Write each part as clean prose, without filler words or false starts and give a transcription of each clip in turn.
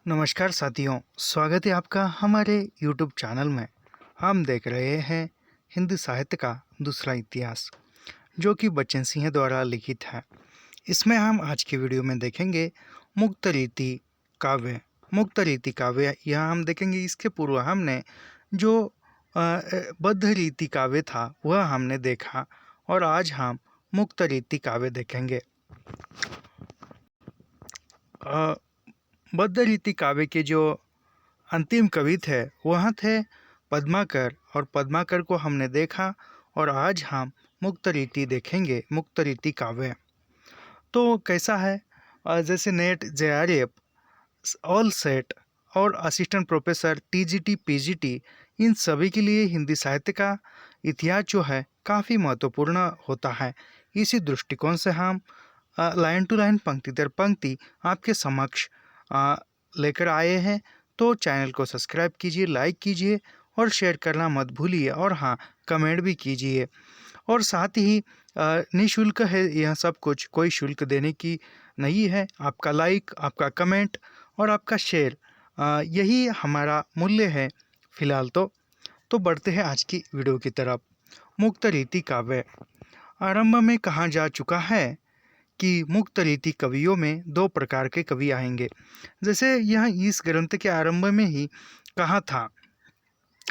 नमस्कार साथियों, स्वागत है आपका हमारे YouTube चैनल में। हम देख रहे हैं हिंदी साहित्य का दूसरा इतिहास, जो कि बच्चन सिंह द्वारा लिखित है। इसमें हम आज की वीडियो में देखेंगे मुक्तरीति काव्य। मुक्तरीति काव्य यह हम देखेंगे। इसके पूर्व हमने जो बद्धरीति काव्य था वह हमने देखा, और आज हम मुक्तरीति काव्य देखेंगे। बद्धरीति काव्य के जो अंतिम कवि थे वह थे पद्माकर, और पद्माकर को हमने देखा, और आज हम मुक्तरीति देखेंगे, मुक्तरीति काव्य। तो कैसा है, जैसे नेट, JRF, ऑल सेट और असिस्टेंट प्रोफेसर, TGT, PGT, इन सभी के लिए हिंदी साहित्य का इतिहास जो है काफ़ी महत्वपूर्ण होता है। इसी दृष्टिकोण से हम लाइन टू लाइन, पंक्ति दर पंक्ति आपके समक्ष लेकर आए हैं। तो चैनल को सब्सक्राइब कीजिए, लाइक कीजिए और शेयर करना मत भूलिए, और हाँ, कमेंट भी कीजिए। और साथ ही निःशुल्क है यह सब कुछ, कोई शुल्क देने की नहीं है। आपका लाइक, आपका कमेंट और आपका शेयर, यही हमारा मूल्य है फिलहाल। तो बढ़ते हैं आज की वीडियो की तरफ। मुक्तरीति काव्य। आरंभ में कहा जा चुका है कि मुक्तरीति कवियों में दो प्रकार के कवि आएंगे। जैसे यह इस ग्रंथ के आरंभ में ही कहा था,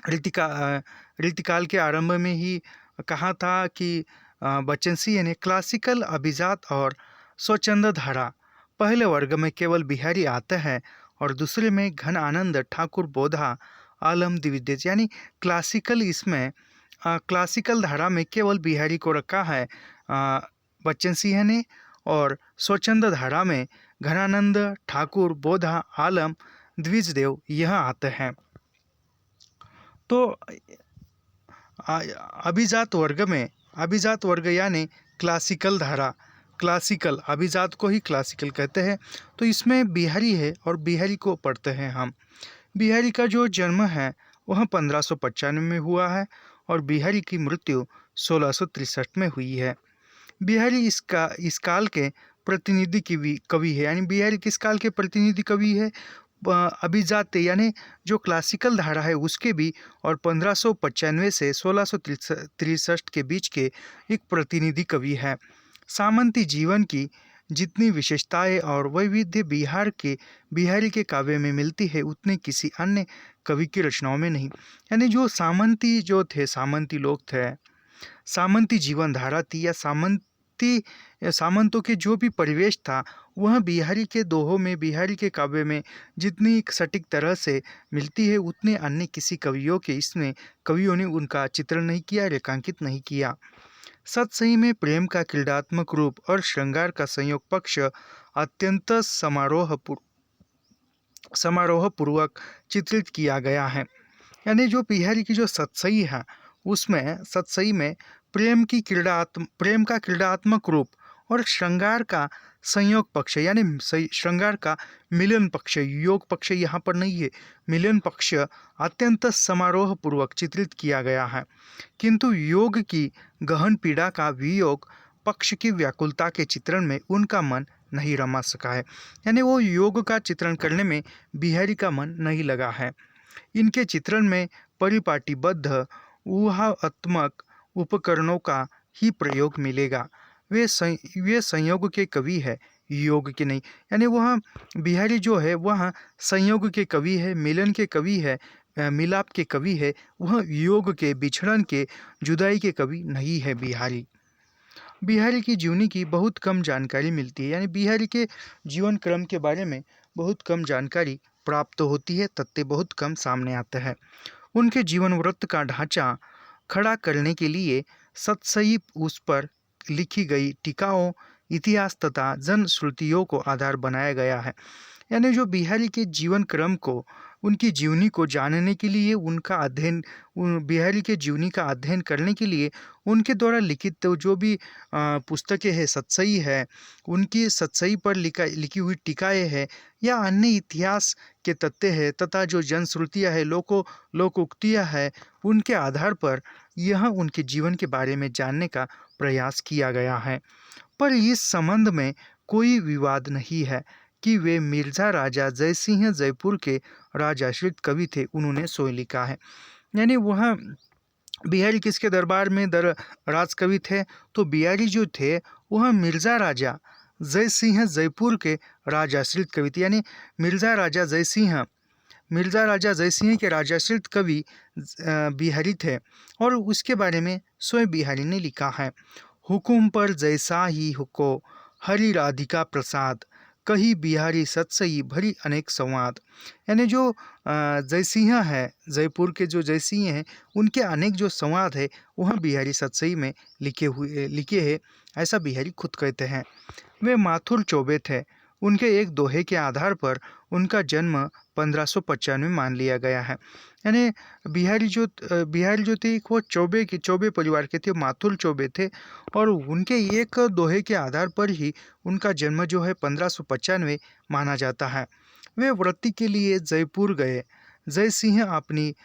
रीतिकाल के आरंभ में ही कहा था कि बच्चन सिंह ने क्लासिकल, अभिजात और स्वच्छंद धारा, पहले वर्ग में केवल बिहारी आते हैं और दूसरे में घन आनंद, ठाकुर, बोधा, आलम, द्विवेद, यानी क्लासिकल, इसमें क्लासिकल धारा में केवल बिहारी को रखा है बच्चन सिंह ने, और स्वच्छंद धारा में घनानंद, ठाकुर, बोधा, आलम, द्विजदेव यह आते हैं। तो अभिजात वर्ग यानी क्लासिकल धारा, क्लासिकल, अभिजात को ही क्लासिकल कहते हैं। तो इसमें बिहारी है और बिहारी को पढ़ते हैं हम। बिहारी का जो जन्म है वह 1595 में हुआ है, और बिहारी की मृत्यु 1663 में हुई है। बिहारी इस काल के प्रतिनिधि कवि है, यानी बिहारी किस काल के प्रतिनिधि कवि है, अभिजात यानी जो क्लासिकल धारा है उसके भी, और 1595 से 1663 के बीच के एक प्रतिनिधि कवि है। सामंती जीवन की जितनी विशेषताएं और वैविध्य बिहारी के काव्य में मिलती है, उतने किसी अन्य कवि की रचनाओं में नहीं। यानी जो सामंती लोग थे, सामंती जीवन धारा थी, या सामंतों के जो भी परिवेश था, वह बिहारी के दोहों में, बिहारी के काव्य में जितनी सटीक तरह से मिलती है, उतने अन्य किसी कवियों ने उनका चित्रण नहीं किया, रेखांकित नहीं किया। सतसही में प्रेम का क्रीडात्मक रूप और श्रृंगार का संयोग पक्ष अत्यंत समारोहपूर्वक चित्रित किया गया है। यानी जो बिहारी की जो सतसई है, उसमें सतसई में प्रेम का क्रीडात्मक रूप और श्रृंगार का संयोग पक्ष, यानी श्रृंगार का मिलन पक्ष, योग पक्ष यहाँ पर नहीं है, मिलन पक्ष अत्यंत समारोहपूर्वक चित्रित किया गया है। किंतु योग की गहन पीड़ा का वियोग पक्ष की व्याकुलता के चित्रण में उनका मन नहीं रमा सका है। यानी वो योग का चित्रण करने में बिहारी का मन नहीं लगा है। इनके चित्रण में परिपाटीबद्ध ऊहात्मक उपकरणों का ही प्रयोग मिलेगा। वे संयोग के कवि है, योग के नहीं। यानी वह बिहारी जो है वह संयोग के कवि है, मिलन के कवि है, मिलाप के कवि है। वह योग के, बिछड़न के, जुदाई के कवि नहीं है बिहारी। बिहारी की जीवनी की बहुत कम जानकारी मिलती है, यानी बिहारी के जीवन क्रम के बारे में बहुत कम जानकारी प्राप्त होती है, तथ्य बहुत कम सामने आते हैं। उनके जीवन वृत्त का ढांचा खड़ा करने के लिए सतसई उस पर लिखी गई टीकाओं, इतिहास तथा जनश्रुतियों को आधार बनाया गया है। यानी जो बिहारी के जीवन क्रम को, उनकी जीवनी को जानने के लिए, बिहारी के जीवनी का अध्ययन करने के लिए उनके द्वारा लिखित तो जो भी पुस्तकें हैं, सतसई है, उनकी सतसई पर लिखी हुई टीकाएँ हैं, या अन्य इतिहास के तथ्य है, तथा जो जनश्रुतियाँ है, लोकोक्तियाँ है, उनके आधार पर यह उनके जीवन के बारे में जानने का प्रयास किया गया है। पर इस संबंध में कोई विवाद नहीं है कि वे मिर्ज़ा राजा जयसिंह जयपुर के राजाश्रित कवि थे, उन्होंने सोई लिखा है। यानी वह बिहारी किसके दरबार में राजकवि थे? तो बिहारी जो थे वह मिर्ज़ा राजा जयसिंह जयपुर के राजाश्रित कवि थे। यानी मिर्ज़ा राजा जयसिंह के राजाश्रित कवि बिहारी थे और उसके बारे में स्वयं बिहारी ने लिखा है। हुकुम पर जैसा ही हुको हरि राधिका प्रसाद, कही बिहारी सत्सई भरी अनेक संवाद। यानी जो जयसिंह है, जयपुर के जो जयसिंह हैं, उनके अनेक जो संवाद है वह बिहारी सत्सई में लिखे हैं, ऐसा बिहारी खुद कहते हैं। वे माथुर चौबे थे। उनके एक दोहे के आधार पर उनका जन्म 1595 मान लिया गया है। यानी बिहारी जो थे वो चौबे परिवार के थे, माथुर चौबे थे और उनके एक दोहे के आधार पर ही उनका जन्म जो है 1595 माना जाता है। वे वृत्ति के लिए जयपुर गए। जयसिंह अपनी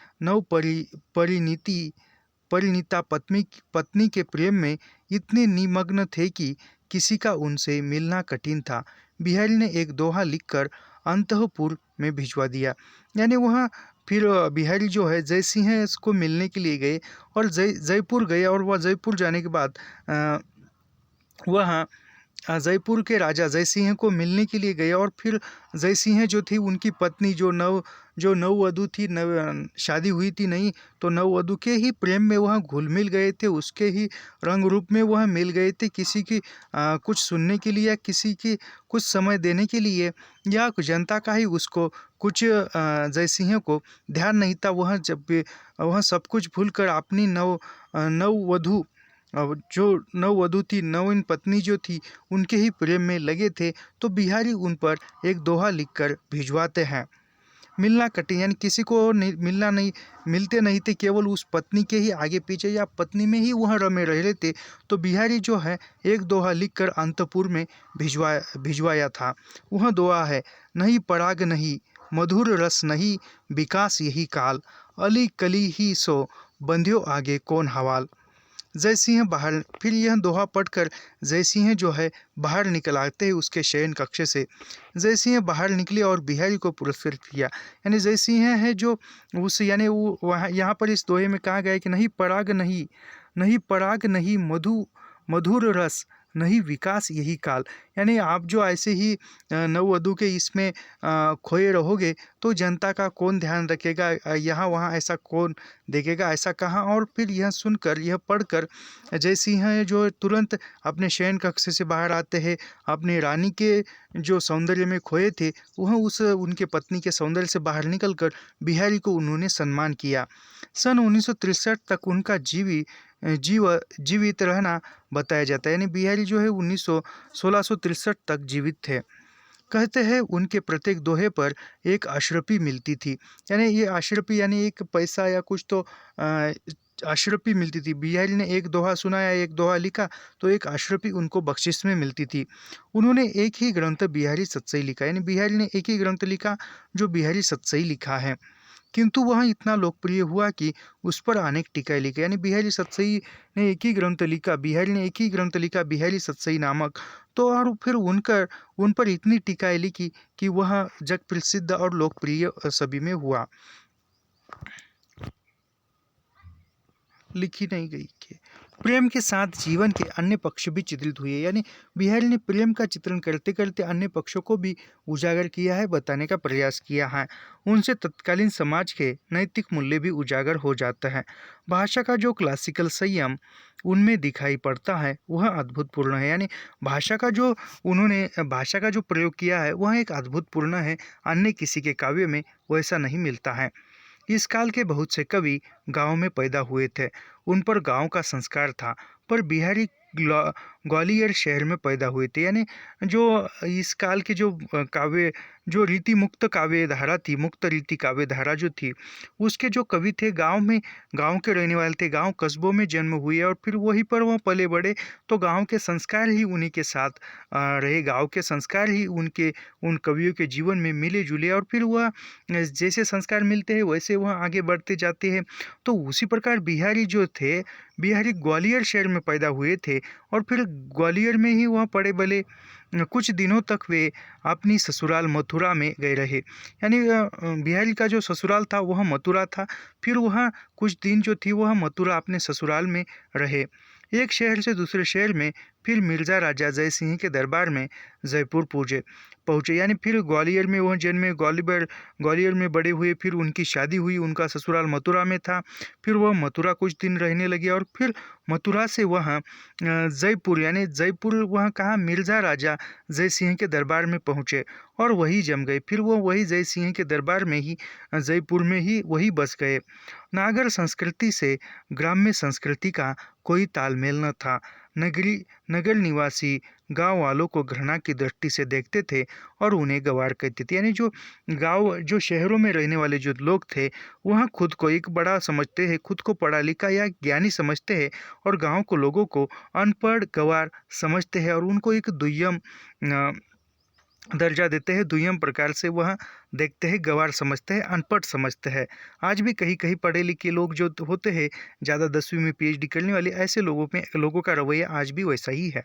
परिणीता पत्नी के प्रेम में इतने निमग्न थे कि किसी का उनसे मिलना कठिन था। बिहारी ने एक दोहा लिखकर अंतःपुर में भिजवा दिया। यानी वह फिर बिहारी जो है जयसिंह इसको मिलने के लिए गए और जयपुर गए और वह जयपुर जाने के बाद वह जयपुर के राजा जयसिंह को मिलने के लिए गए और फिर जयसिंह जो थी उनकी पत्नी जो नववधू थी, शादी हुई थी नहीं, तो नववधू के ही प्रेम में वह घुल मिल गए थे, उसके ही रंग रूप में वह मिल गए थे। किसी की कुछ सुनने के लिए या किसी की कुछ समय देने के लिए या जनता का ही उसको कुछ जयसिंह को ध्यान नहीं था। वह सब कुछ भूलकर अपनी नववधू जो नववधू थी, नवीन पत्नी जो थी, उनके ही प्रेम में लगे थे। तो बिहारी उन पर एक दोहा लिखकर भिजवाते हैं। मिलना कठिन, यानी किसी को मिलते नहीं थे, केवल उस पत्नी के ही आगे पीछे या पत्नी में ही वह रमे रहे थे। तो बिहारी जो है एक दोहा लिखकर अंतपुर में भिजवाया था। वह दोहा है, नहीं पराग नहीं मधुर रस नहीं, विकास यही काल, अली कली ही सो बंध्यो आगे कौन हवाल। जयसिंह बाहर, फिर यह दोहा पढ़कर जयसिंह जो है बाहर निकल आते हैं उसके शयन कक्ष से। जयसिंह बाहर निकले और बिहारी को पुरस्कृत किया। यानी जयसिंह है जो उस यानी वो वहाँ यहाँ पर इस दोहे में कहा गया है कि नहीं पराग नहीं मधुर रस नहीं, विकास यही काल। यानी आप जो ऐसे ही नववधू के इसमें खोए रहोगे तो जनता का कौन ध्यान रखेगा, यहाँ वहाँ ऐसा कौन देखेगा, ऐसा कहाँ। और फिर यह सुनकर, यह पढ़कर जयसिंह जो तुरंत अपने शयन कक्ष से बाहर आते हैं। अपनी रानी के जो सौंदर्य में खोए थे वह उनके पत्नी के सौंदर्य से बाहर निकलकर बिहारी को उन्होंने सम्मान किया। सन 1963 तक उनका जीवित रहना बताया जाता है। यानी बिहारी जो है 1663 तक जीवित थे। कहते हैं उनके प्रत्येक दोहे पर एक अशरफी मिलती थी। यानी ये अशरफी यानी एक पैसा या कुछ तो अशरफी मिलती थी। बिहारी ने एक दोहा सुनाया, एक दोहा लिखा, तो एक अशरफी उनको बख्शिश में मिलती थी। उन्होंने एक ही ग्रंथ बिहारी सत्सई लिखा, यानी बिहारी ने एक ही ग्रंथ लिखा जो बिहारी सत्सई लिखा है, किंतु वह इतना लोकप्रिय हुआ कि उस पर अनेक टीकाएं लिखी। यानी बिहारी सत्सई ने एक ही ग्रंथ लिखा, बिहारी ने एक ही ग्रंथ लिखा, बिहारी सत्सई नामक। तो और फिर उन पर इतनी टीकाएं लिखी कि वह जग प्रसिद्ध और लोकप्रिय सभी में हुआ। लिखी नहीं गई कि प्रेम के साथ जीवन के अन्य पक्ष भी चित्रित हुए। यानी बिहारी ने प्रेम का चित्रण करते करते अन्य पक्षों को भी उजागर किया है, बताने का प्रयास किया है। उनसे तत्कालीन समाज के नैतिक मूल्य भी उजागर हो जाता है। भाषा का जो क्लासिकल संयम उनमें दिखाई पड़ता है वह अद्भुतपूर्ण है। यानी भाषा का जो प्रयोग किया है वह एक अद्भुतपूर्ण है, अन्य किसी के काव्य में वैसा नहीं मिलता है। इस काल के बहुत से कवि गांव में पैदा हुए थे, उन पर गांव का संस्कार था, पर बिहारी ग्वालियर शहर में पैदा हुए थे। यानी जो इस काल के जो काव्य, जो रीति मुक्त काव्य धारा थी, मुक्त रीति काव्य धारा जो थी, उसके जो कवि थे गांव के रहने वाले थे, गांव कस्बों में जन्म हुए और फिर वहीं पर वह पले बड़े। तो गांव के संस्कार ही उन्हीं के साथ रहे, गांव के संस्कार ही उन कवियों के जीवन में मिले जुले और फिर वह जैसे संस्कार मिलते हैं वैसे वह आगे बढ़ते जाते हैं। तो उसी प्रकार बिहारी जो थे, बिहारी ग्वालियर शहर में पैदा हुए थे और फिर ग्वालियर में ही वह पड़े बले। कुछ दिनों तक वे अपनी ससुराल मथुरा में गए रहे। यानी बिहारी का जो ससुराल था वह मथुरा था। फिर वह कुछ दिन जो थी वह मथुरा अपने ससुराल में रहे। एक शहर से दूसरे शहर में फिर मिर्ज़ा राजा जय सिंह के दरबार में जयपुर पहुँचे। यानी फिर ग्वालियर में वह जन्मे, ग्वालियर में बड़े हुए। फिर उनकी शादी हुई, उनका ससुराल मथुरा में था। फिर वह मथुरा कुछ दिन रहने लगे और फिर मथुरा से वह जयपुर, यानी जयपुर वह कहाँ, मिर्ज़ा राजा जय सिंह के दरबार में पहुँचे और वही जम गए। फिर वो वही जय सिंह के दरबार में ही, जयपुर में ही वही बस गए। नागर संस्कृति से ग्राम्य संस्कृति का कोई तालमेल न था। नगर निवासी गांव वालों को घृणा की दृष्टि से देखते थे और उन्हें गवार कहते थे। यानी जो शहरों में रहने वाले जो लोग थे वह खुद को एक बड़ा समझते हैं, खुद को पढ़ा लिखा या ज्ञानी समझते हैं, और गांव को लोगों को अनपढ़ गवार समझते हैं और उनको एक दुय्यम दर्जा देते हैं, दुय्यम प्रकार से वह देखते हैं, गवार समझते हैं, अनपढ़ समझते हैं। आज भी कहीं कहीं पढ़े लिखे लोग जो होते हैं, ज़्यादा 10वीं में PhD करने वाले, ऐसे लोगों का रवैया आज भी वैसा ही है।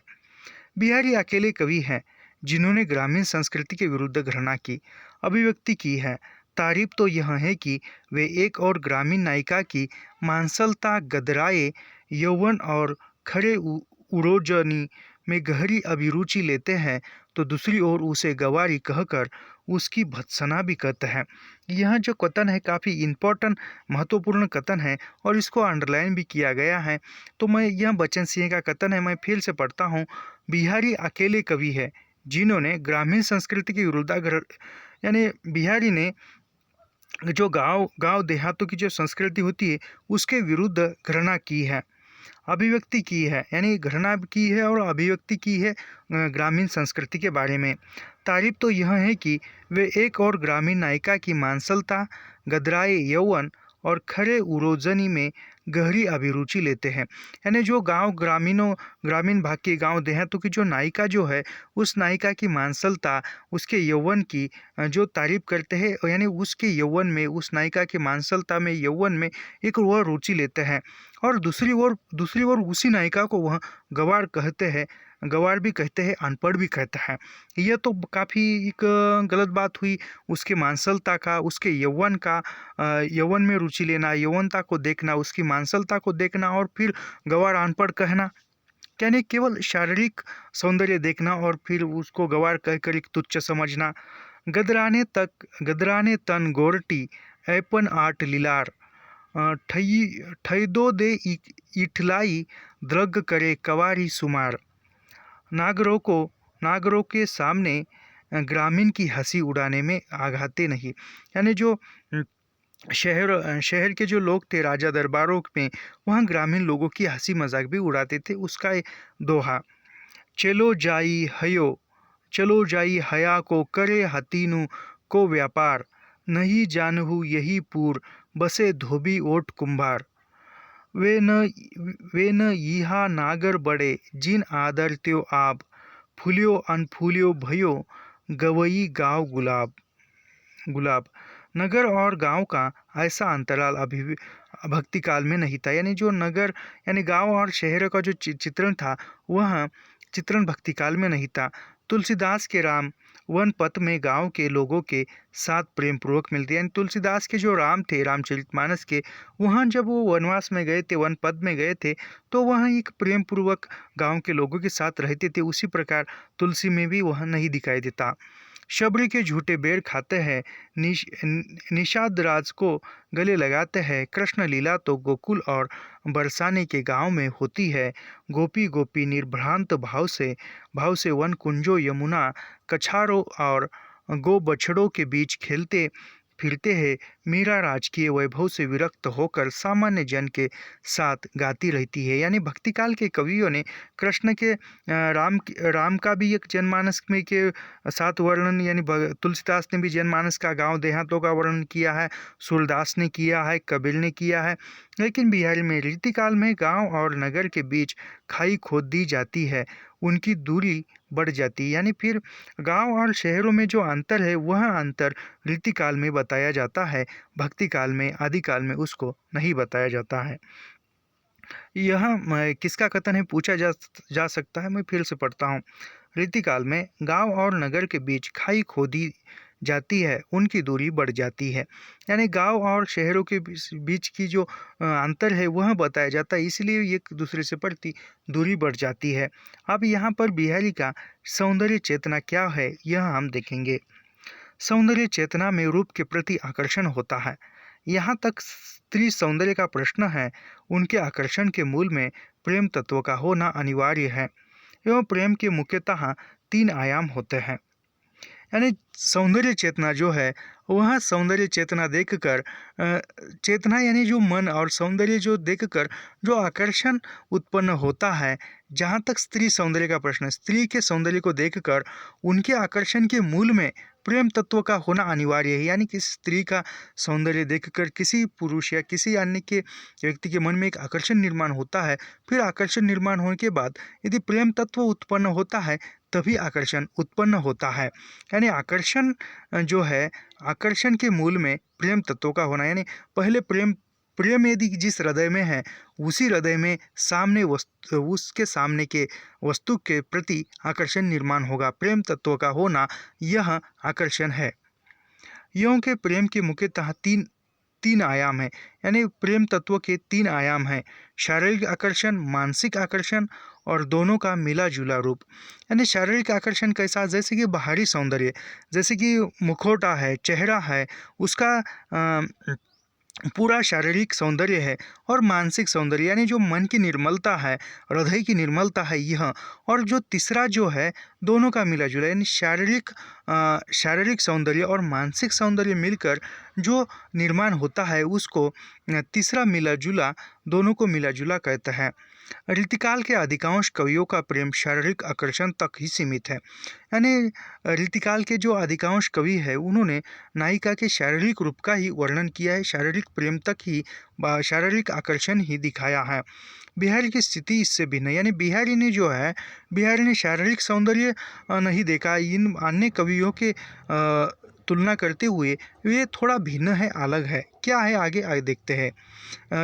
बिहारी अकेले कवि हैं जिन्होंने ग्रामीण संस्कृति के विरुद्ध घृणा की अभिव्यक्ति की है। तारीफ तो यह है कि वे एक और ग्रामीण नायिका की मांसलता, गदराए यौवन और खड़े उड़ोजनी में गहरी अभिरुचि लेते हैं, तो दूसरी ओर उसे गवारी कहकर उसकी भत्सना भी करते हैं। यह जो कथन है काफ़ी इम्पोर्टेंट, महत्वपूर्ण कथन है और इसको अंडरलाइन भी किया गया है। तो मैं, यह बच्चन सिंह का कथन है, मैं फिर से पढ़ता हूँ। बिहारी अकेले कवि है जिन्होंने ग्रामीण संस्कृति के विरुद्ध, यानी बिहारी ने जो गांव देहातों की जो संस्कृति होती है उसके विरुद्ध घृणा की है, अभिव्यक्ति की है, यानी घृणा की है और अभिव्यक्ति की है ग्रामीण संस्कृति के बारे में। तारीफ तो यह है कि वे एक और ग्रामीण नायिका की मांसलता, गदराए यौवन और खरे उरोजनी में गहरी अभिरुचि लेते हैं। यानी जो ग्रामीण भाग के गांव देहातों की जो नायिका जो है, उस नायिका की मांसलता, उसके यौवन की जो तारीफ करते हैं, यानी उसके यौवन में, उस नायिका की मांसलता में, यौवन में एक वह रुचि लेते हैं। और दूसरी ओर उसी नायिका को वह गवार कहते हैं, गवार भी कहते हैं, अनपढ़ भी कहते हैं। यह तो काफ़ी एक गलत बात हुई। उसके मांसलता का, उसके यौवन में रुचि लेना, यौवनता को देखना, उसकी मांसलता को देखना और फिर गवार, अनपढ़ कहना, यानी केवल शारीरिक सौंदर्य देखना और फिर उसको गवार कहकर एक तुच्छ समझना। गदराने तन गोरटी ऐपन आट लीलार, ठैदो दे इठलाई द्रग करे कवारी सुमार। नागरों के सामने ग्रामीण की हंसी उड़ाने में आघाते नहीं। यानी जो शहर के जो लोग थे राजा दरबारों में, वहाँ ग्रामीण लोगों की हंसी मजाक भी उड़ाते थे। उसका एक दोहा, चलो जाई हया को करे हतीनु को व्यापार, नहीं जानहु यही पूर बसे धोबी ओट कुंभार। वे न यहा नागर बड़े जिन आदर त्यो आब, फूल्यो अनफूल्यो भयो गवई गाँव गुलाब। नगर और गांव का ऐसा अंतराल अभी भक्ति काल में नहीं था। यानी जो नगर, यानी गांव और शहर का जो चित्रण था वह चित्रण भक्ति काल में नहीं था। तुलसीदास के राम वन पथ में गांव के लोगों के साथ प्रेम पूर्वक मिलते, यानी तुलसीदास के जो राम थे, रामचरितमानस के, वहाँ जब वो वनवास में गए थे, वन पद में गए थे, तो वहाँ एक प्रेम पूर्वक गाँव के लोगों के साथ रहते थे। उसी प्रकार तुलसी में भी वह नहीं दिखाई देता। शबरी के झूठे बेर खाते हैं, निषाद राज को गले लगाते हैं। कृष्ण लीला तो गोकुल और बरसाने के गांव में होती है। गोपी गोपी निर्भ्रांत भाव से वन कुंजो यमुना कछारों और गो बछड़ों के बीच खेलते फिरते हैं। मीरा राजकीय वैभव से विरक्त होकर सामान्य जन के साथ गाती रहती है। यानी भक्ति काल के कवियों ने कृष्ण के राम का भी एक जनमानस में के साथ वर्णन, यानी तुलसीदास ने भी जनमानस का, गांव देहातों का वर्णन किया है, सूरदास ने किया है, कबीर ने किया है। लेकिन बिहारी में रीतिकाल में गांव और नगर के बीच खाई खोद दी जाती है, उनकी दूरी बढ़ जाती है। यानी फिर गांव और शहरों में जो अंतर है वह अंतर रीतिकाल में बताया जाता है, भक्ति काल में, आदिकाल में उसको नहीं बताया जाता है। यह किसका कथन है पूछा जा सकता है। मैं फिर से पढ़ता हूँ। रीतिकाल में गांव और नगर के बीच खाई खोदी जाती है, उनकी दूरी बढ़ जाती है। यानी गांव और शहरों के बीच की जो अंतर है वह बताया जाता है, इसलिए एक दूसरे से प्रति दूरी बढ़ जाती है। अब यहाँ पर बिहारी का सौंदर्य चेतना क्या है यह हम देखेंगे। सौंदर्य चेतना में रूप के प्रति आकर्षण होता है। यहाँ तक स्त्री सौंदर्य का प्रश्न है, उनके आकर्षण के मूल में प्रेम तत्व का होना अनिवार्य है। एवं प्रेम के मुख्यतः 3 आयाम होते हैं। यानी सौंदर्य चेतना जो है वह सौंदर्य चेतना देखकर चेतना यानी जो मन और सौंदर्य जो देखकर जो आकर्षण उत्पन्न होता है। जहाँ तक स्त्री सौंदर्य का प्रश्न है, स्त्री के सौंदर्य को देखकर उनके आकर्षण के मूल में प्रेम तत्व का होना अनिवार्य है। यानी कि स्त्री का सौंदर्य देखकर किसी पुरुष या किसी अन्य के व्यक्ति के मन में एक आकर्षण निर्माण होता है। फिर आकर्षण निर्माण होने के बाद यदि प्रेम तत्व उत्पन्न होता है तभी आकर्षण उत्पन्न होता है। यानी आकर्षण जो है, आकर्षण के मूल में प्रेम तत्व का होना। यानी पहले प्रेम यदि जिस हृदय में है उसी हृदय में सामने वस्तु उसके सामने के वस्तु के प्रति आकर्षण निर्माण होगा। प्रेम तत्व का होना यह आकर्षण है। यों के प्रेम के मुख्यतः तीन आयाम है। यानी प्रेम तत्व के 3 आयाम हैं, शारीरिक आकर्षण, मानसिक आकर्षण और दोनों का मिला जुला रूप। यानी शारीरिक आकर्षण कैसा, जैसे कि बाहरी सौंदर्य, जैसे कि मुखौटा है, चेहरा है, उसका पूरा शारीरिक सौंदर्य है। और मानसिक सौंदर्य यानी जो मन की निर्मलता है, हृदय की निर्मलता है यह। और जो तीसरा जो है दोनों का मिला जुला, यानी शारीरिक सौंदर्य और मानसिक सौंदर्य मिलकर जो निर्माण होता है उसको तीसरा मिला जुला, दोनों को मिला जुला कहते हैं। रीतिकाल के अधिकांश कवियों का प्रेम शारीरिक आकर्षण तक ही सीमित है। यानी रीतिकाल के जो अधिकांश कवि है उन्होंने नायिका के शारीरिक रूप का ही वर्णन किया है, शारीरिक प्रेम तक ही, शारीरिक आकर्षण ही दिखाया है। बिहारी की स्थिति इससे भिन्न है। यानी बिहारी ने जो है, बिहारी ने शारीरिक सौंदर्य नहीं देखा। इन अन्य कवियों के तुलना करते हुए ये थोड़ा भिन्न है, अलग है। क्या है आगे देखते हैं,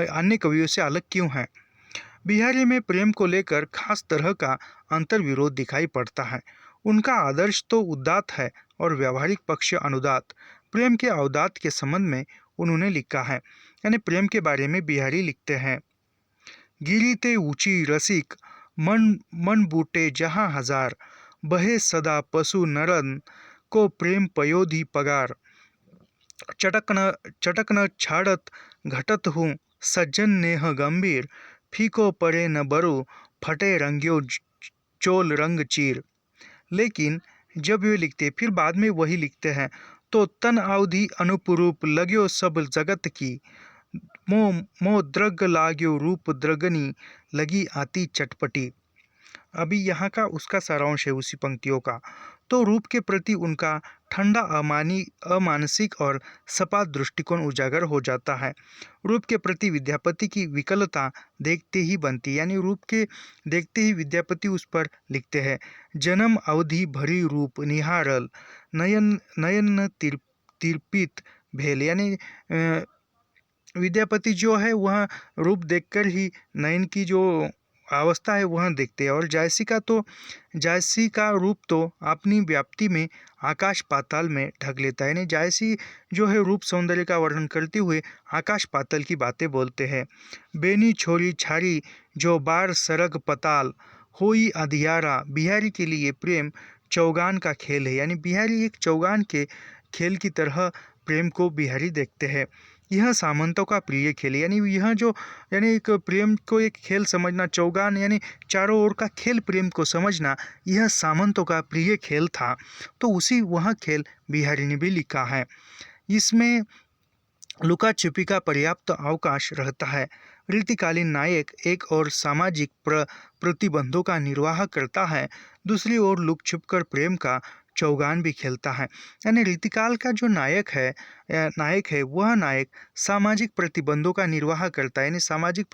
अन्य कवियों से अलग क्यों है। बिहारी में प्रेम को लेकर खास तरह का अंतर्विरोध दिखाई पड़ता है। उनका आदर्श तो उदात्त है और व्यवहारिक पक्ष अनुदात। प्रेम के अवदात के संबंध में उन्होंने लिखा है। यानी प्रेम के बारे में बिहारी लिखते हैं, गिरी ते ऊंची रसिक मन बूटे जहाँ हजार, बहे सदा पशु नरन को प्रेम पयोधि पगार। चटक न छाड़त घटत हूँ सज्जन नेह गंभीर, फीको पड़े न बरु फटे रंग्यो चोल रंग चीर। लेकिन जब वे लिखते फिर बाद में वही लिखते हैं, तो तन अवधि अनुपरूप लग्यो सब जगत की, मो द्रग लाग्यो रूप द्रगनी लगी आती चटपटी। अभी यहाँ का उसका सारांश है उसी पंक्तियों का। तो रूप के प्रति उनका ठंडा अमानसिक और सपाट दृष्टिकोण उजागर हो जाता है। रूप के प्रति विद्यापति की विकलता देखते ही बनती, यानी रूप के देखते ही विद्यापति उस पर लिखते हैं, जन्म अवधि भरी रूप निहारल, नयन तिरपित भेल। यानी विद्यापति जो है वह रूप देखकर ही नयन की जो अवस्था है वह देखते हैं। और जायसी का रूप तो अपनी व्याप्ति में आकाश पाताल में ढक लेता है। यानी जायसी जो है रूप सौंदर्य का वर्णन करते हुए आकाश पाताल की बातें बोलते हैं। बेनी छोरी छारी जो बार सरग पताल, होई अधियारा। बिहारी के लिए प्रेम चौगान का खेल है। यानी बिहारी एक चौगान के खेल की तरह प्रेम को बिहारी देखते हैं। यह सामंतों का प्रिय खेल, यानी यह जो यानी एक प्रेम को एक खेल समझना, चौगान यानी चारों ओर का खेल प्रेम को समझना, यह सामंतों का प्रिय खेल था। तो उसी वह खेल बिहारी ने भी लिखा है। इसमें लुका छिपी का पर्याप्त अवकाश रहता है। रीतिकालीन नायक एक और सामाजिक प्रतिबंधों का निर्वाह करता है, दूसरी ओर लुक छिपकर प्रेम का चौगान भी खेलता है। यानी रीतिकाल का जो नायक है नायक है वह नायक सामाजिक प्रतिबंधों का निर्वाह करता है, यानी सामाजिक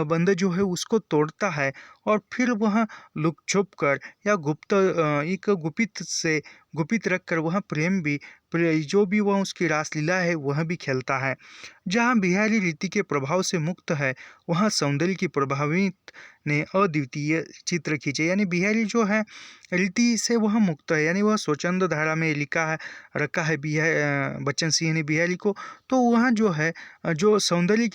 बंध जो है उसको तोड़ता है और फिर वह लुक छुप कर या एक गुपित रख कर वह जो भी वह उसकी रासलीला है वह भी खेलता है। जहाँ बिहारी रीति के प्रभाव से मुक्त है वहाँ सौंदर्य की प्रभावित ने अद्वितीय चित्र खींचे, यानी बिहारी जो है रीति से वह मुक्त है, यानी वह स्वच्छंद धारा में रखा है बच्चन सिंह ने बिहारी को। तो वह जो है जो सौंदर्य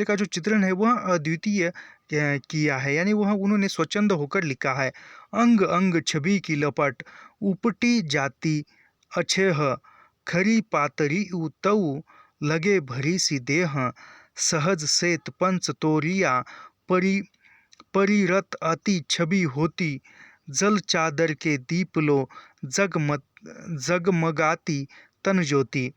का जो चित्रण है वह अद्वितीय किया है, यानी वह उन्होंने स्वच्छंद होकर लिखा है। अंग अंग छवि की लपट उपटी जाती अछेह खरी पातरी उतऊ लगे भरी सी देह सहज सेत पंच तोरिया परिरत अति छवि होती जल चादर के दीप लो जगमगाती तन ज्योति।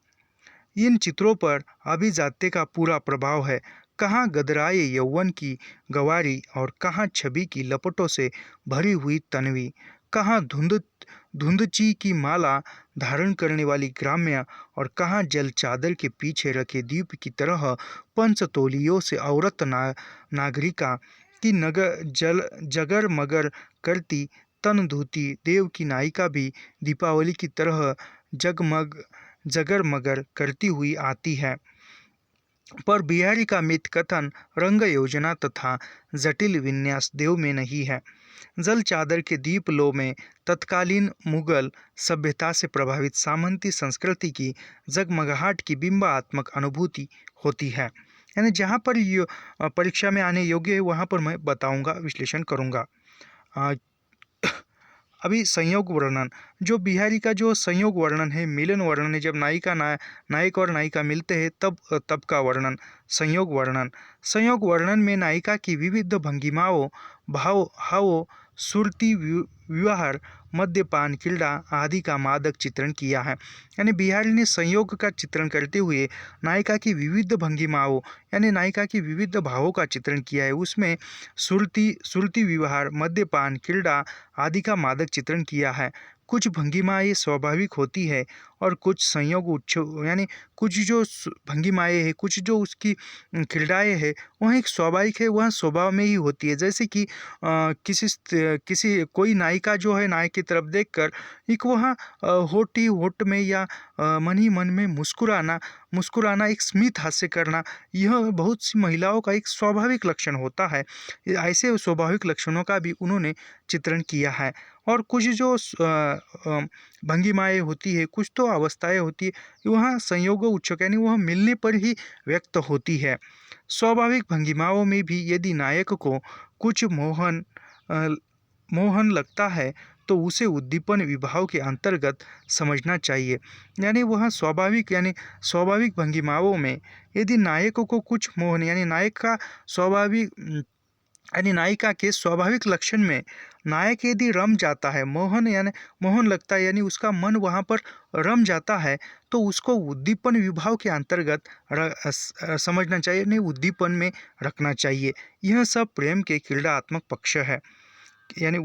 इन चित्रों पर अभिजात्य का पूरा प्रभाव है। कहाँ गदराए यौवन की गवारी और कहाँ छवि की लपटों से भरी हुई तन्वी, कहाँ धुंधची की माला धारण करने वाली ग्राम्य और कहाँ जल चादर के पीछे रखे दीप की तरह पंचतोलियों से औरत नागरिका की जगर मगर करती तन धूती देव की नायिका भी दीपावली की तरह जगर मगर करती हुई आती है। पर बिहारी का मित कथन रंग योजना तथा जटिल विन्यास देव में नहीं है। जल चादर के दीप लो में तत्कालीन मुगल सभ्यता से प्रभावित सामंती संस्कृति की जगमगाहट की बिंबात्मक अनुभूति होती है, यानी जहाँ पर परीक्षा में आने योग्य है वहाँ पर मैं बताऊँगा, विश्लेषण करूँगा। अभी संयोग वर्णन, जो बिहारी का जो संयोग वर्णन है, मिलन वर्णन है, जब नायक और नायिका मिलते हैं तब का वर्णन संयोग वर्णन में नायिका की विविध भंगिमाओं भावों सुरती व्यवहार मद्यपान क्रीड़ा आदि का मादक चित्रण किया है, यानी बिहारी ने संयोग का चित्रण करते हुए नायिका की विविध भंगिमाओं यानी नायिका की विविध भावों का चित्रण किया है। उसमें सुरती व्यवहार मद्यपान क्रीड़ा आदि का मादक चित्रण किया है। कुछ भंगिमाएँ स्वाभाविक होती है और कुछ संयोग यानी कुछ जो भंगिमाएँ है, कुछ जो उसकी क्रीड़ाएँ है वह एक स्वाभाविक है, वह स्वभाव में ही होती है। जैसे कि कोई नायिका जो है नायक की तरफ देखकर एक वह होठ में या मन ही मन में मुस्कुराना एक स्मित हास्य करना, यह बहुत सी महिलाओं का एक स्वाभाविक लक्षण होता है। ऐसे स्वाभाविक लक्षणों का भी उन्होंने चित्रण किया है। और कुछ जो भंगिमाएँ होती है, कुछ तो अवस्थाएँ होती है, वह संयोग उच्छक यानी वह मिलने पर ही व्यक्त होती है। स्वाभाविक भंगिमाओं में भी यदि नायक को कुछ मोहन लगता है तो उसे उद्दीपन विभाव के अंतर्गत समझना चाहिए, यानी वह स्वाभाविक भंगिमाओं में यदि नायक को कुछ मोहन यानी नायिका के स्वाभाविक लक्षण में नायक यदि रम जाता है, मोहन लगता है, यानी उसका मन वहाँ पर रम जाता है, तो उसको उद्दीपन विभाव के अंतर्गत समझना चाहिए, नहीं उद्दीपन में रखना चाहिए। यह सब प्रेम के क्रीड़ात्मक पक्ष है, यानी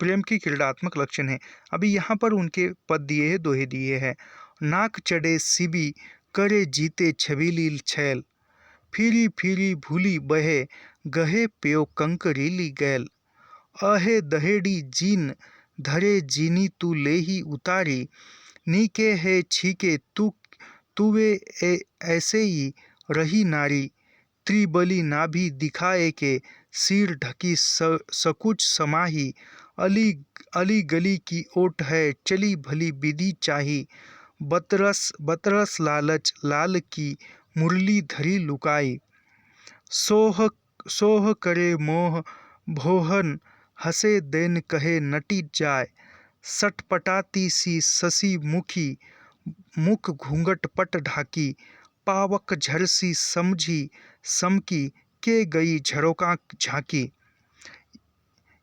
प्रेम की क्रीड़ात्मक लक्षण है। अभी यहाँ पर उनके पद दिए हैं, दोहे दिए हैं। नाक चढ़े सिबी करे जीते छबीली छैल फिरी फिरी भूली बहे गहे प्यो कंकरीली गैल अहे दहेड़ी जीन धरे जीनी तू लेही उतारी नीके है छीके तुवे ऐसे ही रही नारी त्रिबली नाभि दिखाए के सिर ढकी सकुच समाही अली गली की ओट है चली भली विधि चाही बतरस लालच लाल की मुरली धरी लुकाई सोह करे मोह भोहन हसे देन कहे नटी जाय सटपटाती सी ससी मुखी मुख घूंघट पट ढाकी पावक झरसी समझी समकी के गई झरोका झांकी।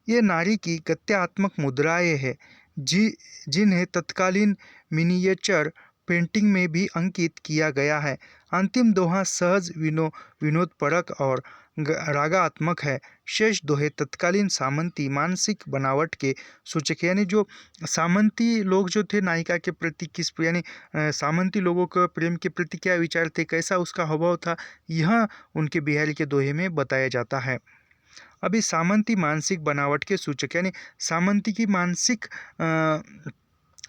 ये नारी की गत्यात्मक मुद्राएं हैं जिन्हें तत्कालीन मिनिएचर पेंटिंग में भी अंकित किया गया है। अंतिम दोहा सहज विनोदपरक और रागात्मक है। शेष दोहे तत्कालीन सामंती मानसिक बनावट के सूचक है। यानी जो सामंती लोग जो थे नायिका के प्रति किस यानी सामंती लोगों का प्रेम के प्रति क्या विचार थे, कैसा उसका हाव था, यह उनके बिहारी के दोहे में बताया जाता है। अभी सामंती मानसिक बनावट के सूचक यानी सामंती की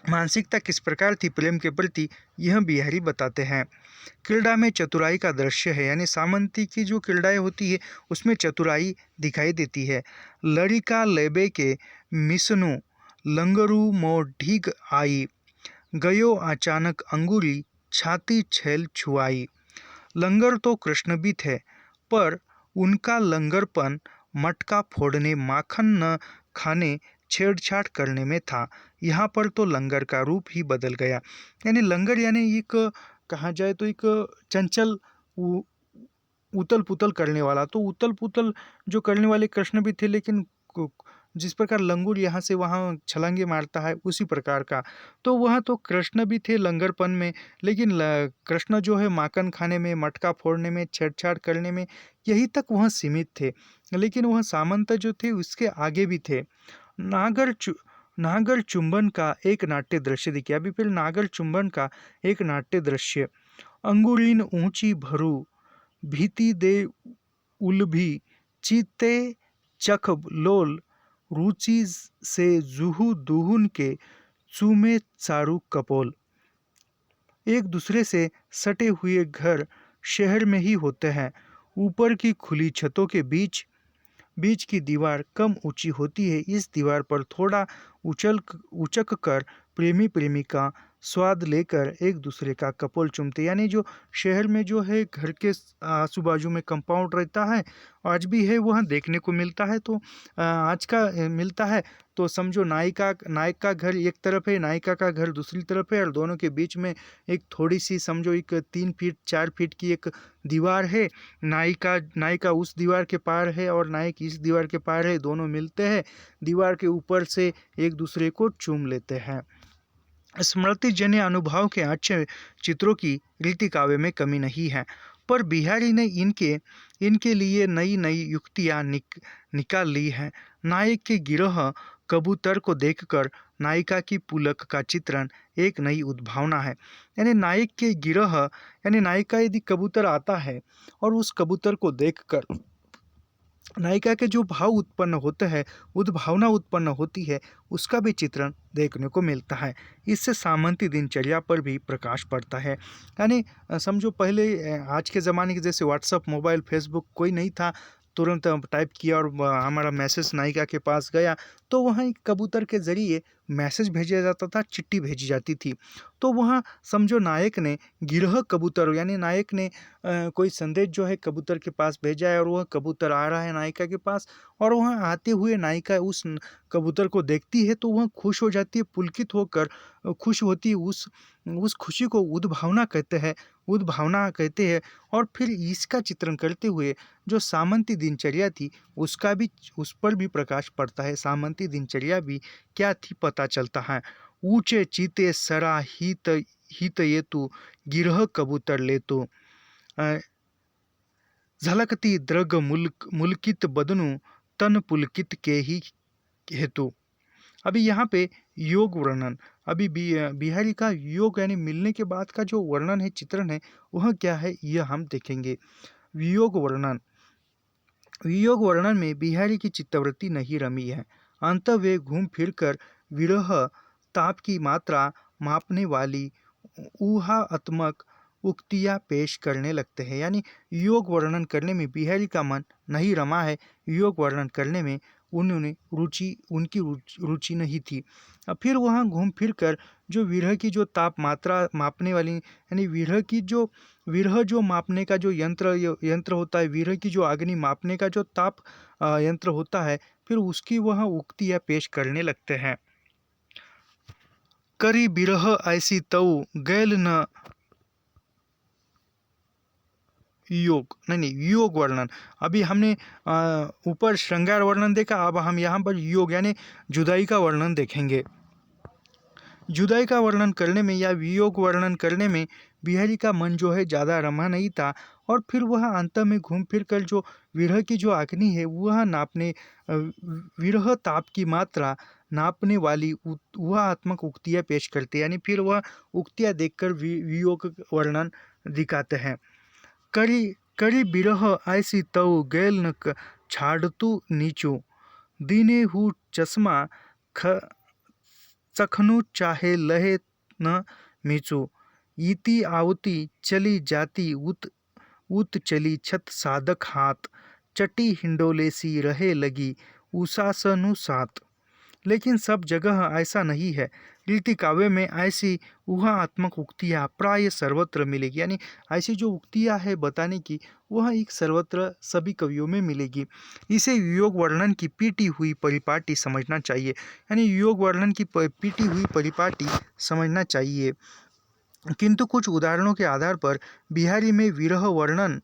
मानसिकता किस प्रकार थी प्रेम के प्रति, यह बिहारी बताते हैं। क्रीड़ा में चतुराई का दृश्य है। यानी सामंती की जो क्रीड़ाएं होती है उसमें चतुराई दिखाई देती है। लड़िका लेबे के मिसनु लंगरू मो ढीग आई, गयो अचानक अंगुरी छाती छेल छुआई। लंगर तो कृष्ण भी थे, पर उनका लंगरपन मटका फोड़ने, माखन न खाने, छेड़छाड़ करने में था। यहाँ पर तो लंगर का रूप ही बदल गया। यानी लंगर यानी एक कहा जाए तो एक चंचल उतल पुतल करने वाला, तो उतल पुतल जो करने वाले कृष्ण भी थे, लेकिन जिस प्रकार लंगूर यहाँ से वहाँ छलांगे मारता है उसी प्रकार का, तो वह तो कृष्ण भी थे लंगरपन में, लेकिन कृष्ण जो है माखन खाने में, मटका फोड़ने में, छेड़छाड़ करने में, यही तक वह सीमित थे। लेकिन वह सामंत जो थे उसके आगे भी थे। नागर चुंबन का एक नाट्य दृश्य देखिए। अभी फिर नागर चुंबन का एक नाट्य दृश्य। अंगुरीन ऊंची भरू, भीति दे उलभी, चीते चख लोल, रुचि से जूहू दूहुन के चूमे चारू कपोल। एक दूसरे से सटे हुए घर शहर में ही होते हैं। ऊपर की खुली छतों के बीच की दीवार कम ऊंची होती है। इस दीवार पर थोड़ा उचक कर प्रेमी प्रेमिका स्वाद लेकर एक दूसरे का कपोल चूमते। यानी जो शहर में जो है घर के आजू बाजू में कंपाउंड रहता है, आज भी है, वह देखने को मिलता है। तो आज का मिलता है, तो समझो नायक का घर एक तरफ है, नायिका का घर दूसरी तरफ है, और दोनों के बीच में एक थोड़ी सी समझो एक 3 फीट 4 फीट की एक दीवार है। नायिका उस दीवार के पार है और नायक इस दीवार के पार है, दोनों मिलते हैं, दीवार के ऊपर से एक दूसरे को चूम लेते हैं। स्मृति जन्य अनुभव के अच्छे चित्रों की रीति काव्य में कमी नहीं है, पर बिहारी ने इनके लिए नई नई युक्तियाँ निकाल ली हैं। नायक के गिरह कबूतर को देखकर नायिका की पुलक का चित्रण एक नई उद्भावना है। यानी नायक के गिरह यानी नायिका यदि कबूतर आता है और उस कबूतर को देखकर नायिका के जो भाव उत्पन्न होते हैं, उद्भावना उत्पन्न होती है, उसका भी चित्रण देखने को मिलता है। इससे सामंती दिनचर्या पर भी प्रकाश पड़ता है। यानी समझो पहले आज के ज़माने के जैसे व्हाट्सअप, मोबाइल, फेसबुक कोई नहीं था, तुरंत टाइप किया और हमारा मैसेज नायिका के पास गया, तो वहाँ एक कबूतर के ज़रिए मैसेज भेजा जाता था, चिट्ठी भेजी जाती थी। तो वहाँ समझो नायक ने गिरह कबूतर यानी नायक ने कोई संदेश जो है कबूतर के पास भेजा है, और वह कबूतर आ रहा है नायिका के पास, और वहाँ आते हुए नायिका उस कबूतर को देखती है तो वह खुश हो जाती है, पुलकित होकर खुश होती है। उस खुशी को उद्भावना कहते हैं। और फिर इसका चित्रण करते हुए जो सामंती दिनचर्या थी उस पर भी प्रकाश पड़ता है। सामंती दिनचर्या भी क्या थी पता चलता है। ऊंचे चीते सरा हित ये तू, गिरह कबूतर ले तो, झलकती द्रग मुल्कित बदनु, तन पुलकित के ही हेतु। अभी यहाँ पे योग वर्णन, अभी बिहारी का योग यानी मिलने के बाद का जो वर्णन है, चित्रण है, वह क्या है यह हम देखेंगे। वियोग वर्णन में बिहारी की चित्तवृत्ति नहीं रमी है। अंत वे घूम फिर कर विरह ताप की मात्रा मापने वाली ऊहात्मक उक्तियाँ पेश करने लगते हैं। यानी योग वर्णन करने में बिहारी का मन नहीं रमा है, योग वर्णन करने में उनकी रुचि नहीं थी। फिर वहाँ घूम फिर कर जो विरह की जो ताप मात्रा मापने वाली यानी विरह जो मापने का जो यंत्र होता है, विरह की जो अग्नि मापने का जो ताप यंत्र होता है, फिर उसकी वह उक्तियाँ पेश करने लगते हैं। करी बिरह ऐसी तऊ गैल न योग वर्णन। अभी हमने ऊपर श्रृंगार वर्णन देखा, अब हम यहाँ पर योग यानी जुदाई का वर्णन देखेंगे। जुदाई का वर्णन करने में या वियोग वर्णन करने में बिहारी का मन जो है ज़्यादा रमा नहीं था, और फिर वह अंत में घूम फिर कर जो विरह की जो अग्नि है वह नापने विरह ताप की मात्रा नापने वाली वह आत्मक उक्तियाँ पेश करते, यानी फिर वह उक्तियाँ देखकर वियोग वर्णन दिखाते हैं। करी करी बिरह ऐसी तऊ गैल न छाड़तू नीचू, दीने हु चश्मा ख चखनू चाहे लहे न मीचू, इति आवती चली जाती उत उत चली छत साधक हाथ, चटी हिंडोले सी रहे लगी उसासनु साथ। लेकिन सब जगह ऐसा नहीं है। रीति काव्य में ऐसी ऊहात्मक उक्तियाँ प्राय सर्वत्र मिलेगी, यानी ऐसी जो उक्तियाँ है बताने की वह एक सर्वत्र सभी कवियों में मिलेगी। इसे वियोग वर्णन की पीटी हुई परिपाटी समझना चाहिए, यानी वियोग वर्णन की पीटी हुई परिपाटी समझना चाहिए। किंतु कुछ उदाहरणों के आधार पर बिहारी में विरह वर्णन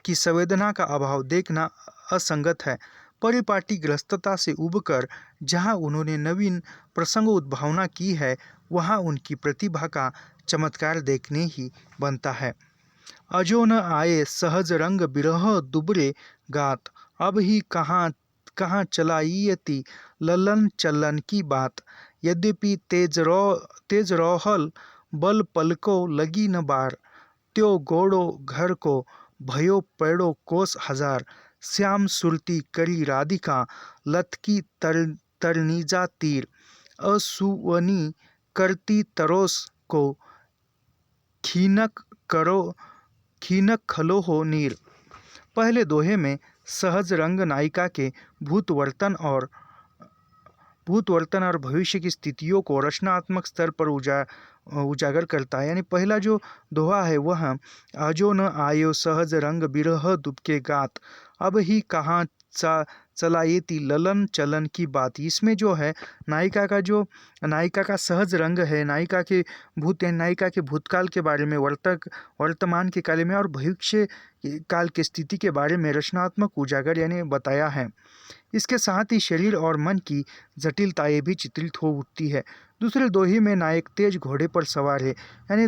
की संवेदना का अभाव देखना असंगत है। परिपाटी ग्रस्तता से उबकर जहाँ उन्होंने नवीन प्रसंग उद्भावना की है, वहाँ उनकी प्रतिभा का चमत्कार देखने ही बनता है। अजो न आए सहज रंग बिरह दुबरे गात, अब ही कहाँ कहाँ चलाइयती ललन चलन की बात, यद्यपि तेज रोहल बल पलको लगी न बार, त्यो गोड़ो घर को भयो पेड़ो कोस हजार, श्याम सुरती करी राधिका लतकी तरनीजा तीर, असुवनी करती तरोस को खीनक खलो हो नीर। पहले दोहे में सहज रंग नायिका के भूतवर्तन और भविष्य की स्थितियों को रचनात्मक स्तर पर उजागर करता है। यानी पहला जो दोहा है वह अजो न आयो सहज रंग बिरह दुबके गात, अब ही कहाँ चलाएती ललन चलन की बात। इसमें जो है नायिका का सहज रंग है, नायिका के भूतकाल के बारे में, वर्तमान के काल में और भविष्य काल की स्थिति के बारे में रचनात्मक उजागर यानी बताया है। इसके साथ ही शरीर और मन की जटिलताएं भी चित्रित हो उठती है। दूसरे दोहे में नायक तेज घोड़े पर सवार है, यानी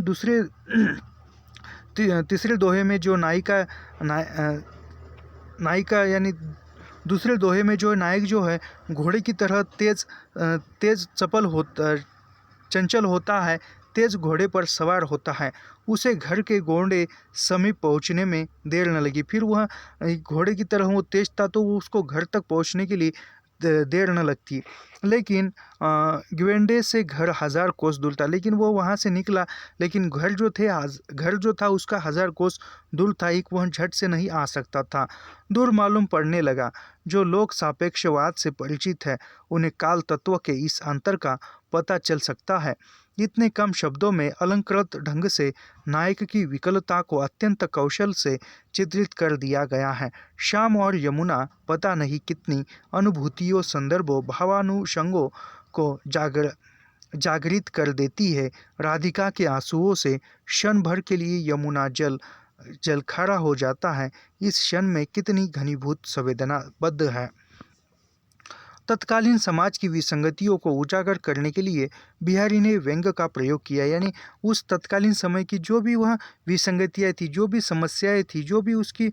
तीसरे दोहे में जो नायिका यानी दूसरे दोहे में जो नायक जो है घोड़े की तरह तेज चंचल होता है, तेज घोड़े पर सवार होता है। उसे घर के गोंडे समीप पहुंचने में देर न लगी। फिर वह घोड़े की तरह वो तेज था तो वो उसको घर तक पहुंचने के लिए देर न लगती। लेकिन ग्वेंडे से घर 1000 कोस दूर था, लेकिन वो वहाँ से निकला, लेकिन घर जो था उसका 1000 कोस दूर था, एक वह झट से नहीं आ सकता था। दूर मालूम पड़ने लगा। जो लोग सापेक्षवाद से परिचित है उन्हें काल तत्व के इस अंतर का पता चल सकता है। इतने कम शब्दों में अलंकृत ढंग से नायक की विकलता को अत्यंत कौशल से चित्रित कर दिया गया है। श्याम और यमुना पता नहीं कितनी अनुभूतियों, संदर्भों, भावानुषंगों को जागृत कर देती है। राधिका के आंसुओं से क्षण भर के लिए यमुना जल खारा हो जाता है। इस क्षण में कितनी घनीभूत संवेदना बद्ध है। तत्कालीन समाज की विसंगतियों को उजागर करने के लिए बिहारी ने व्यंग्य का प्रयोग किया, यानी उस तत्कालीन समय की जो भी वह विसंगतियाँ थी, जो भी समस्याएं थी, जो भी उसकी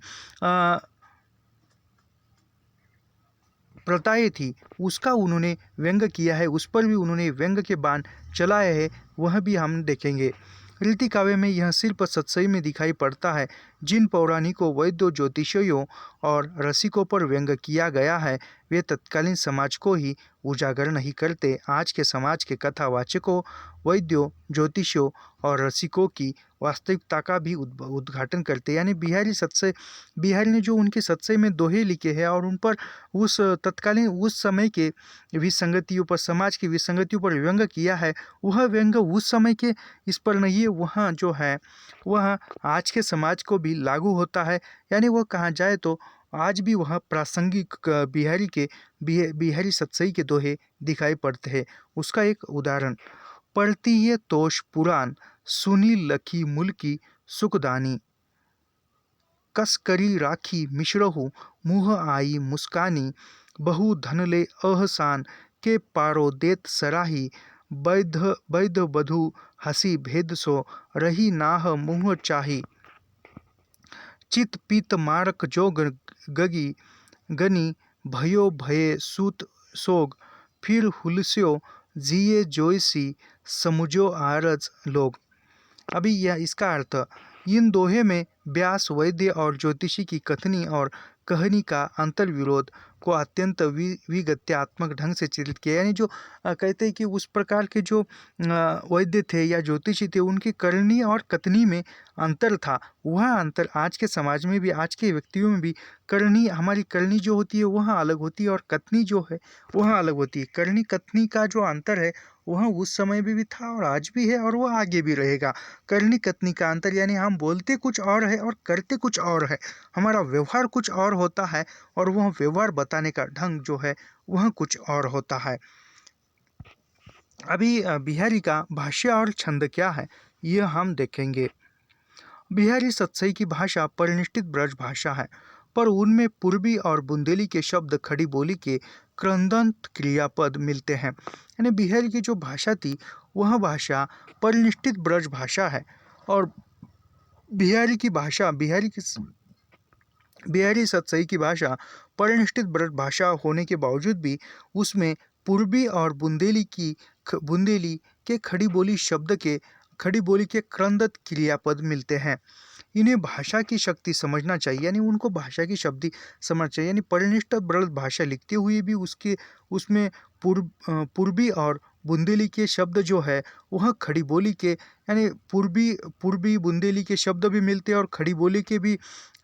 प्रथाएं थी, उसका उन्होंने व्यंग्य किया है, उस पर भी उन्होंने व्यंग्य के बाण चलाए हैं, वह भी हम देखेंगे। रीति काव्य में यह सिर्फ सत्सई में दिखाई पड़ता है। जिन पौराणिकों, वैद्यों, ज्योतिषियों और रसिकों पर व्यंग्य किया गया है वे तत्कालीन समाज को ही उजागर नहीं करते, आज के समाज के कथावाचकों, वैद्यों, ज्योतिषियों और रसिकों की वास्तविकता का भी उद्घाटन करते। यानी बिहारी ने जो उनके सत्सई में दोहे लिखे हैं और उन पर उस तत्कालीन उस समय के विसंगतियों पर, समाज की विसंगतियों पर व्यंग्य किया है, वह व्यंग्य उस समय के इस पर नहीं है, वह जो है वह आज के समाज को भी लागू होता है। यानी वह कहा जाए तो आज भी वह प्रासंगिक बिहारी सत्सई के दोहे दिखाई पड़ते हैं। उसका एक उदाहरण, पढ़ती है तोष पुराण, सुनी लखी मुल्की सुखदानी, कस करी राखी मिश्रहु, मुँह आई मुस्कानी, बहु धन ले अहसान, के पारो देत सराही, वैध वैध बधु हसी भेद सो रही नाह मुँह चाही। चित पीत मारक जो गगी गनी भयो भये सूत सोग। फिर हुलस्यो जिये जोइसी समुझो आरज लोग। अभी यह इसका अर्थ, इन दोहे में व्यास वैद्य और ज्योतिषी की कथनी और कहानी का अंतर विरोध को अत्यंत विगत्यात्मक ढंग से चित्रित किया। यानी जो कहते हैं कि उस प्रकार के जो वैद्य थे या ज्योतिषी थे, उनकी करनी और कथनी में अंतर था। वह अंतर आज के समाज में भी, आज के व्यक्तियों में भी, करनी, हमारी करनी जो होती है वह अलग होती है और कथनी जो है वह अलग होती है। करनी कथनी का जो अंतर है वह उस समय भी था और आज भी है और वह आगे भी रहेगा। करनी कथनी का अंतर यानी हम बोलते कुछ और है और करते कुछ और है, हमारा व्यवहार कुछ और होता है और वह व्यवहार बताने का ढंग जो है वह कुछ और होता है। अभी बिहारी का भाष्य और छंद क्या है यह हम देखेंगे। बिहारी सतसई की भाषा परिनिष्ठित ब्रज भाषा है, पर उनमें पूर्वी और बुंदेली के शब्द खड़ी बोली के क्रंदंत क्रियापद मिलते हैं। यानी बिहारी की जो भाषा थी वह भाषा परिनिष्ठित ब्रज भाषा है और बिहारी की भाषा बिहारी सतसई की भाषा परिनिष्ठित ब्रज भाषा होने के बावजूद भी उसमें पूर्वी और बुंदेली के खड़ी बोली के क्रंदत क्रियापद मिलते हैं। इन्हें भाषा की शक्ति समझना चाहिए, यानी उनको भाषा की शक्ति समझना चाहिए। यानी परिनिष्ठ ब्रज भाषा लिखते हुए भी उसमें पूर्वी और बुंदेली के शब्द जो है वह खड़ी बोली के, यानी पूर्वी बुंदेली के शब्द भी मिलते और खड़ी बोली के भी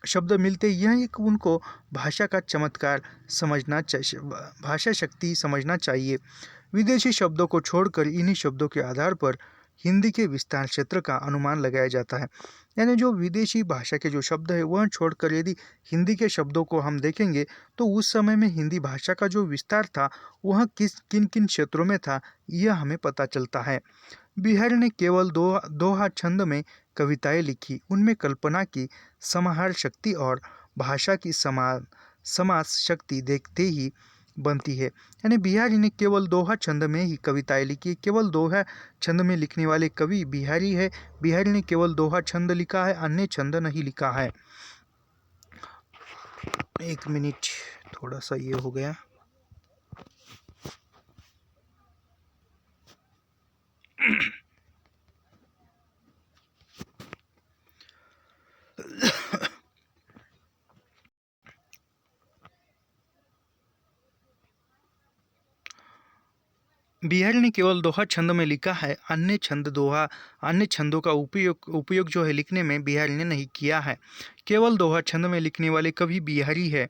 शब्द मिलते। यह एक उनको भाषा का चमत्कार समझना चाहिए, भाषा शक्ति समझना चाहिए। विदेशी शब्दों को छोड़कर इन्हीं शब्दों के आधार पर हिंदी के विस्तार क्षेत्र का अनुमान लगाया जाता है। यानी जो विदेशी भाषा के जो शब्द है वह छोड़कर यदि हिंदी के शब्दों को हम देखेंगे तो उस समय में हिंदी भाषा का जो विस्तार था वह किन किन क्षेत्रों में था यह हमें पता चलता है। बिहारी ने केवल दोहा छंद में कविताएं लिखी। उनमें कल्पना की समाहार शक्ति और भाषा की समास शक्ति देखते ही बनती है। यानी बिहारी ने केवल दोहा छंद में ही कविताएं लिखी। केवल दोहा छंद में लिखने वाले कवि बिहारी है। बिहारी ने केवल दोहा छंद लिखा है, अन्य छंद नहीं लिखा है। एक मिनट, थोड़ा सा ये हो गया। बिहारी ने केवल दोहा छंद में लिखा है, अन्य छंदों का उपयोग जो है लिखने में बिहारी ने नहीं किया है। केवल दोहा छंद में लिखने वाले कवि बिहारी है।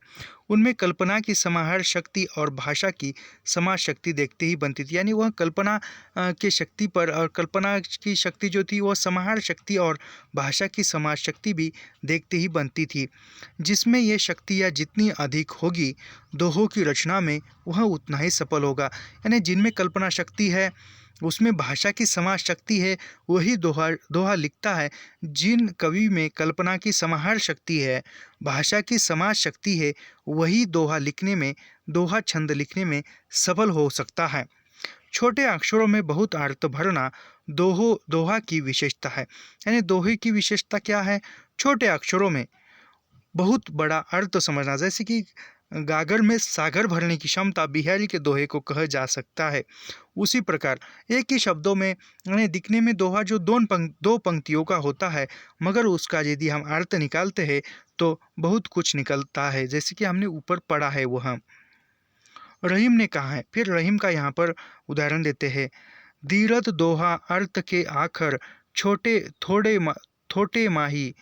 उनमें कल्पना की समाहार शक्ति और भाषा की समाज शक्ति देखते ही बनती थी। यानी वह कल्पना के शक्ति पर, और कल्पना की शक्ति जो थी वह समाहार शक्ति और भाषा की समाज शक्ति भी देखते ही बनती थी। जिसमें ये शक्तियाँ जितनी अधिक होगी दोहों की रचना में वह उतना ही सफल होगा। यानी जिनमें कल्पना शक्ति है उसमें भाषा की समाज शक्ति है, वही दोहा लिखता है। जिन कवि में कल्पना की समाहार शक्ति है, भाषा की समाज शक्ति है, वही दोहा छंद लिखने में सफल हो सकता है। छोटे अक्षरों में बहुत अर्थ भरना दोहा की विशेषता है। यानी दोहे की विशेषता क्या है? छोटे अक्षरों में बहुत बड़ा अर्थ समझना। जैसे कि गागर में सागर भरने की क्षमता बिहारी के दोहे को कहा जा सकता है। उसी प्रकार एक ही शब्दों में दिखने में दोहा जो दो पंक्तियों का होता है, मगर उसका यदि हम अर्थ निकालते हैं तो बहुत कुछ निकलता है। जैसे कि हमने ऊपर पढ़ा है वह रहीम ने कहा है। फिर रहीम का यहाँ पर उदाहरण देते हैं। दीरत दोहा अर्थ के आखर थोटे माही,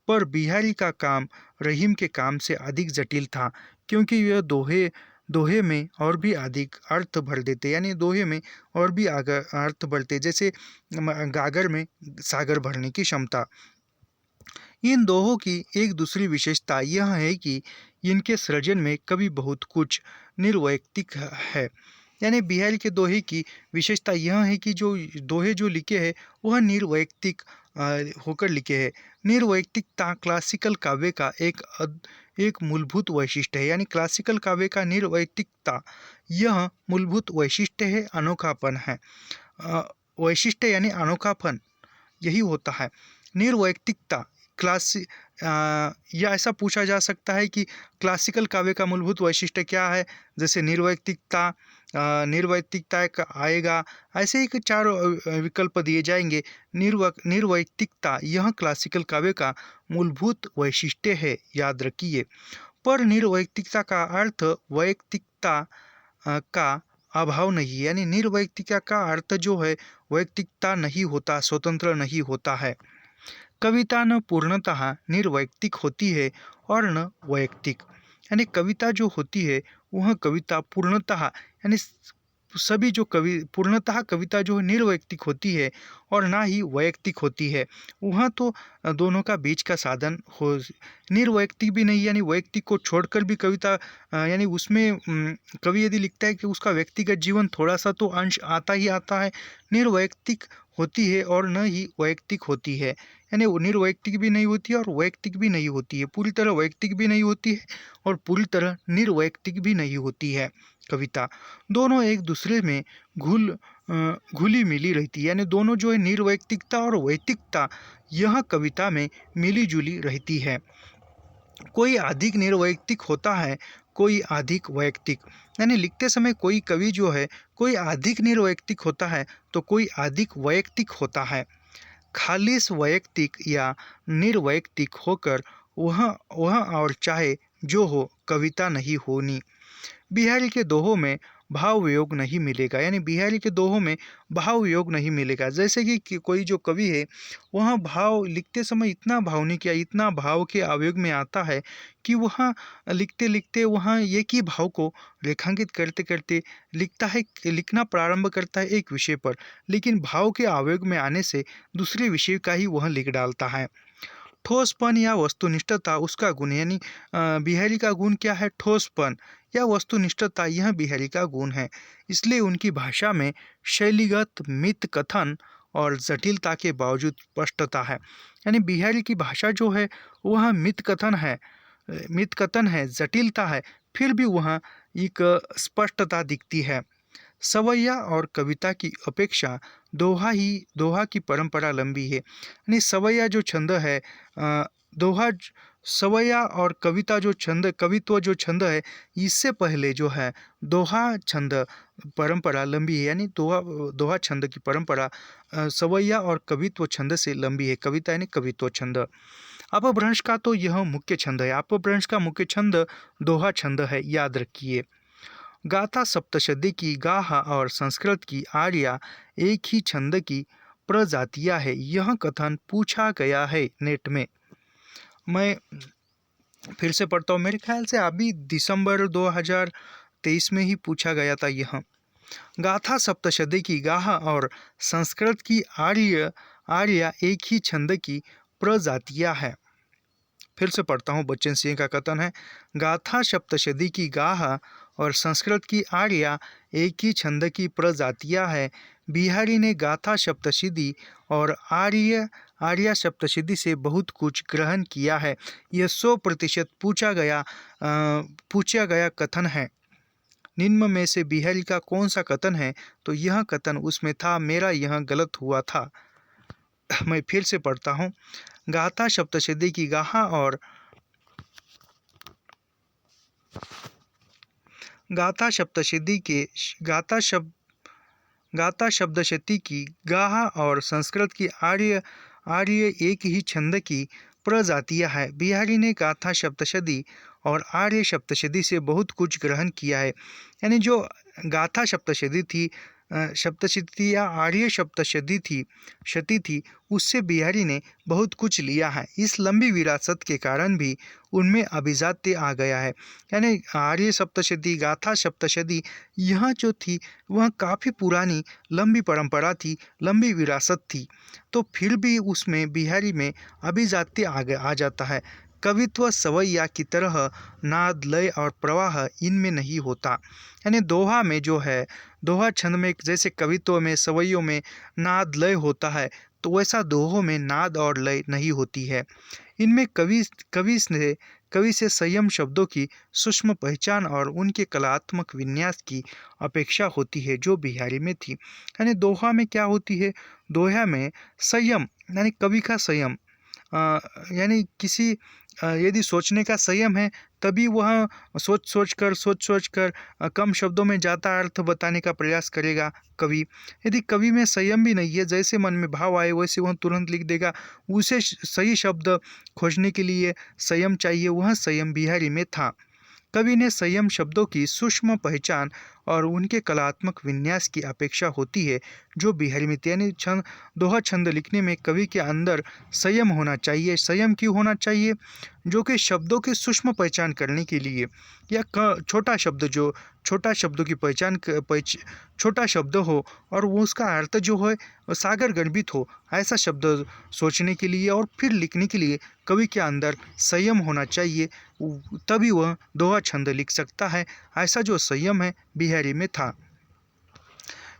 पर बिहारी का काम रहीम के काम से अधिक जटिल था, क्योंकि यह दोहे में और भी अधिक अर्थ भर देते। यानी दोहे में और भी अर्थ भरते, जैसे गागर में सागर भरने की क्षमता। इन दोहों की एक दूसरी विशेषता यह है कि इनके सृजन में कभी बहुत कुछ निर्वैयक्तिक है। यानी बिहारी के दोहे की विशेषता यह है कि जो दोहे जो लिखे हैं वह निर्वैयक्तिक होकर लिखे हैं। निर्वैयक्तिकता क्लासिकल काव्य का एक मूलभूत वैशिष्ट्य है। यानी क्लासिकल काव्य का निर्वैयक्तिकता यह मूलभूत वैशिष्ट्य है, अनोखापन है। वैशिष्ट्य यानी अनोखापन यही होता है। निर्वैयक्तिकता या ऐसा पूछा जा सकता है कि क्लासिकल काव्य का मूलभूत वैशिष्ट्य क्या है, जैसे निर्वैयक्तिकता एक आएगा, ऐसे ही 4 विकल्प दिए जाएंगे। निर्वैयक्तिकता यह क्लासिकल काव्य का मूलभूत वैशिष्ट्य है, याद रखिए। पर निर्वैयक्तिकता का अर्थ वैयक्तिकता का अभाव नहीं है, यानी निर्वैयक्तिकता का अर्थ जो है वैयक्तिकता नहीं होता, स्वतंत्र नहीं होता है। कविता न पूर्णतः निर्वैयक्तिक होती है और न वैयक्तिक, यानी कविता जो होती है वह कविता पूर्णतः यानी सभी जो पूर्णतः कविता जो निर्वैयक्तिक होती है और ना ही वैयक्तिक होती है। वह तो दोनों का बीच का साधन हो, निर्वैयक्तिक भी नहीं यानी वैयक्तिक को छोड़कर भी कविता यानी उसमें कवि यदि लिखता है कि उसका व्यक्तिगत जीवन थोड़ा सा तो अंश आता ही आता है, निर्वैयक्तिक होती है और न ही वैयक्तिक होती है, यानी निर्वैयक्तिक भी नहीं होती है और वैयक्तिक भी नहीं होती है, पूरी तरह वैयक्तिक भी नहीं होती है और पूरी तरह निर्वैयक्तिक भी नहीं होती है। कविता दोनों एक दूसरे में घुली मिली रहती है, यानी दोनों जो है निर्वैयक्तिकता और वैयक्तिकता यह कविता में मिली जुली रहती है। कोई अधिक निर्वैयक्तिक होता है, कोई अधिक वैयक्तिक, यानी लिखते समय कोई कवि जो है कोई अधिक निर्वैयक्तिक होता है तो कोई अधिक वैयक्तिक होता है। खालिस वैयक्तिक या निर्वैयक्तिक होकर वह और चाहे जो हो कविता नहीं होनी। बिहारी के दोहों में भाव वियोग नहीं मिलेगा, यानी बिहारी के दोहों में भाव वियोग नहीं मिलेगा। जैसे कि कोई जो कवि है वह भाव लिखते समय इतना भावनिक या इतना भाव के आवेग में आता है कि वह लिखते लिखते वहाँ एक ही भाव को रेखांकित करते करते लिखना प्रारंभ करता है एक विषय पर, लेकिन भाव के आवेग में आने से दूसरे विषय का ही वह लिख डालता है। ठोसपन या वस्तुनिष्ठता उसका गुण, यानी बिहारी का गुण क्या है? ठोसपन या वस्तुनिष्ठता, यह बिहारी का गुण है। इसलिए उनकी भाषा में शैलीगत मित कथन और जटिलता के बावजूद स्पष्टता है, यानी बिहारी की भाषा जो है वह मित कथन है, जटिलता है, फिर भी वह एक स्पष्टता दिखती है। सवैया और कविता की अपेक्षा दोहा की परंपरा लंबी है, यानी सवैया जो छंद है दोहा सवैया और कवित्व जो छंद है इससे पहले जो है दोहा छंद परंपरा लंबी है, यानी दोहा छंद की परंपरा सवैया और कवित्व छंद से लंबी है। कविता यानी कवित्व छंद। अपभ्रंश का तो यह मुख्य छंद है, अपभ्रंश का मुख्य छंद दोहा छंद है, याद रखिए। गाथा सप्तशती की गाहा और संस्कृत की आर्या एक ही छंद की प्रजातियां है, यह कथन पूछा गया है नेट में। मैं फिर से पढ़ता हूँ, मेरे ख्याल से अभी दिसंबर 2023 में ही पूछा गया था यह। गाथा सप्तशती की गाहा और संस्कृत की आर्या एक ही छंद की प्रजातियां है। फिर से पढ़ता हूँ, बच्चन सिंह का कथन है, गाथा सप्तशती की गाहा और संस्कृत की आर्या एक ही छंद की प्रजातियां है। बिहारी ने गाथा सप्तशती और आर्या सप्तशती से बहुत कुछ ग्रहण किया है। यह 100% पूछा गया कथन है। निम्न में से बिहारी का कौन सा कथन है? तो यह कथन उसमें था, मेरा यह गलत हुआ था। मैं फिर से पढ़ता हूँ, गाथा सप्तशती की गाहा और गाथा सप्तशती की गाहा और संस्कृत की आर्य एक ही छंद की प्रजातियां है। बिहारी ने गाथा सप्तशती और आर्य सप्तशती से बहुत कुछ ग्रहण किया है, यानी जो गाथा सप्तशती या आर्य सप्तशती थी उससे बिहारी ने बहुत कुछ लिया है। इस लंबी विरासत के कारण भी उनमें अभिजात्य आ गया है, यानी आर्य सप्तशती गाथा सप्तशती यह जो थी वह काफ़ी पुरानी लंबी परंपरा थी, लंबी विरासत थी, तो फिर भी उसमें बिहारी में अभिजात्य आ जाता है। कवित्व सवैया की तरह नाद लय और प्रवाह इनमें नहीं होता, यानी दोहा में जो है दोहा छंद में जैसे कवित्व में सवैयों में नाद लय होता है तो वैसा दोहों में नाद और लय नहीं होती है। इनमें कवि ने कवि से संयम शब्दों की सूक्ष्म पहचान और उनके कलात्मक विन्यास की अपेक्षा होती है जो बिहारी में थी। यानी दोहा में क्या होती है? दोहा में संयम यानी कवि का संयम, यानी किसी यदि सोचने का संयम है तभी वह सोच सोच कर कम शब्दों में ज़्यादा अर्थ बताने का प्रयास करेगा कवि। यदि कवि में संयम भी नहीं है, जैसे मन में भाव आए वैसे वह तुरंत लिख देगा, उसे सही शब्द खोजने के लिए संयम चाहिए, वह संयम बिहारी में था। कवि ने संयम शब्दों की सूक्ष्म पहचान और उनके कलात्मक विन्यास की अपेक्षा होती है जो बिहारी में थी। यानी छंद, दोहा छंद लिखने में कवि के अंदर संयम होना चाहिए। संयम क्यों होना चाहिए? जो कि शब्दों की सूक्ष्म पहचान करने के लिए, या छोटा शब्द, जो छोटा शब्दों की छोटा शब्द हो और वो उसका अर्थ जो है सागर गर्भित हो, ऐसा शब्द सोचने के लिए और फिर लिखने के लिए कवि के अंदर संयम होना चाहिए, तभी वह दोहा छंद लिख सकता है। ऐसा जो संयम है बिहारी में था।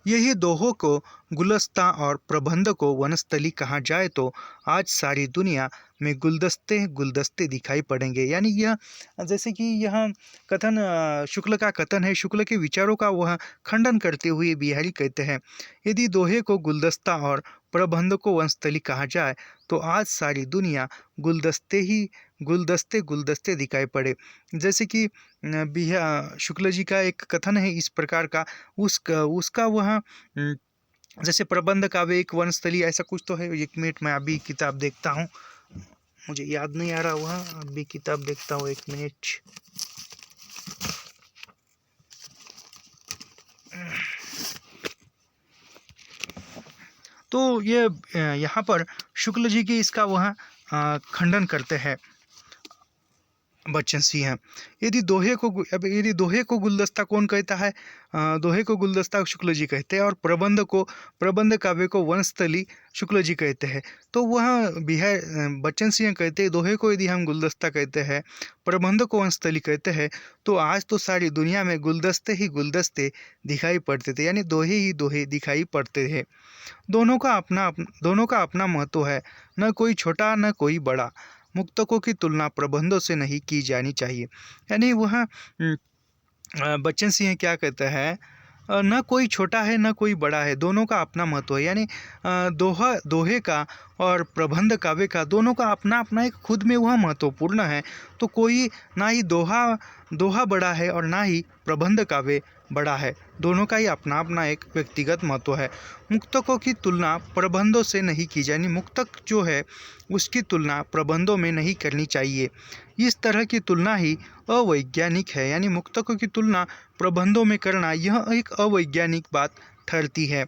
यही दोहों को गुलस्ता और प्रबंध को वनस्थली कहा जाए तो आज सारी दुनिया में गुलदस्ते गुलदस्ते दिखाई पड़ेंगे। यानी यह, जैसे कि यह कथन शुक्ल का कथन है, शुक्ल के विचारों का वह खंडन करते हुए बिहारी कहते हैं, यदि दोहे को गुलदस्ता और प्रबंध को वनस्थली कहा जाए तो आज सारी दुनिया गुलदस्ते गुलदस्ते दिखाई पड़े। जैसे कि शुक्ल जी का एक कथन है इस प्रकार का, उसका वह जैसे प्रबंध काव्य एक वनस्थली ऐसा कुछ तो है। एक मिनट, मैं अभी किताब देखता हूँ, मुझे याद नहीं आ रहा वह, अभी किताब देखता हूँ, एक मिनट। तो ये यहाँ पर शुक्ल जी की इसका वह खंडन करते हैं बच्चन सिंह हैं। यदि दोहे को गुलदस्ता कौन कहता है? दोहे को गुलदस्ता शुक्ल जी कहते हैं, और प्रबंध काव्य को वनस्थली शुक्ल जी कहते हैं। तो वह बच्चन सिंह कहते हैं, दोहे को यदि हम गुलदस्ता कहते हैं, प्रबंध को वनस्थली कहते हैं, तो आज तो सारी दुनिया में गुलदस्ते ही गुलदस्ते दिखाई पड़ते थे। यानी दोहे ही दोहे दिखाई पड़ते हैं। दोनों का अपना महत्व है, न कोई छोटा न कोई बड़ा। मुक्तकों की तुलना प्रबंधों से नहीं की जानी चाहिए। यानी वह बच्चन सिंह क्या कहते हैं, न कोई छोटा है न कोई बड़ा है, दोनों का अपना महत्व है। यानी दोहे का और प्रबंध काव्य का, दोनों का अपना अपना एक खुद में वह महत्वपूर्ण है। तो कोई ना ही दोहा बड़ा है और ना ही प्रबंध काव्य बड़ा है, दोनों का ही अपना अपना एक व्यक्तिगत महत्व है। मुक्तकों की तुलना प्रबंधों से नहीं की जानी, मुक्तक जो है उसकी तुलना प्रबंधों में नहीं करनी चाहिए। इस तरह की तुलना ही अवैज्ञानिक है। यानी मुक्तकों की तुलना प्रबंधों में करना, यह एक अवैज्ञानिक बात ठहरती है।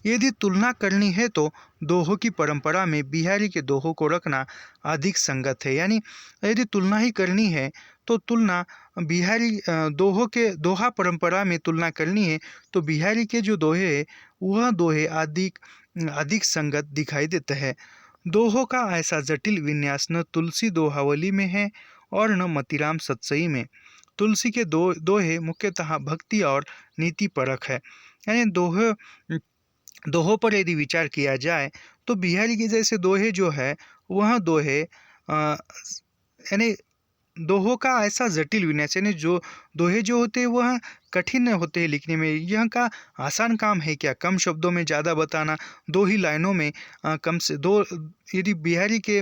यदि तुलना करनी है तो दोहों की परंपरा में बिहारी के दोहों को रखना अधिक संगत है। यानी यदि तुलना ही करनी है तो तुलना बिहारी दोहा परंपरा में तुलना करनी है तो बिहारी के जो दोहे है वह दोहे अधिक संगत दिखाई देते हैं। दोहों का ऐसा जटिल विन्यास न तुलसी दोहावली में है और न मतीराम सतसई में। तुलसी के दोहे मुख्यतः भक्ति और नीति परक है। यानी दोहों पर यदि विचार किया जाए तो बिहारी के जैसे दोहे जो है वह दोहे यानी दोहों का ऐसा जटिल विन्यास, यानी जो दोहे जो होते हैं वह कठिन होते हैं लिखने में। यह का आसान काम है क्या कम शब्दों में ज़्यादा बताना, दो ही लाइनों में कम से दो। यदि बिहारी के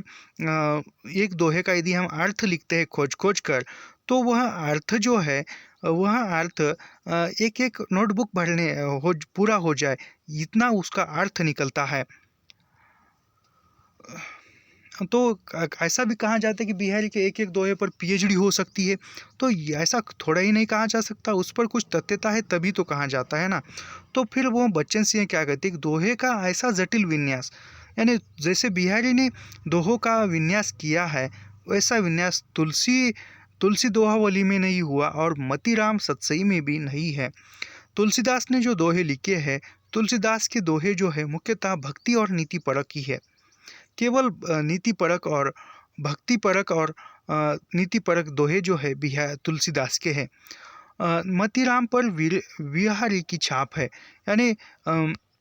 एक दोहे का यदि हम अर्थ लिखते हैं खोज कर, तो वह अर्थ जो है वह अर्थ एक एक नोटबुक पूरा हो जाए, इतना उसका अर्थ निकलता है। तो ऐसा भी कहा जाता है कि बिहारी के एक एक दोहे पर पीएचडी हो सकती है। तो ऐसा थोड़ा ही नहीं कहा जा सकता, उस पर कुछ तथ्यता है तभी तो कहा जाता है ना। तो फिर वो बच्चन सिंह क्या कहते हैं कि दोहे का ऐसा जटिल विन्यास, यानी जैसे बिहारी ने दोहों का विन्यास किया है वैसा विन्यास तुलसी दोहावली में नहीं हुआ और मतीराम सतसई में भी नहीं है। तुलसीदास ने जो दोहे लिखे हैं, तुलसीदास के दोहे जो है मुख्यतः भक्ति और नीति परक ही है। केवल नीति परक और भक्ति परक और नीति परक दोहे जो है तुलसीदास के हैं। मतीराम पर बिहारी की छाप है। यानी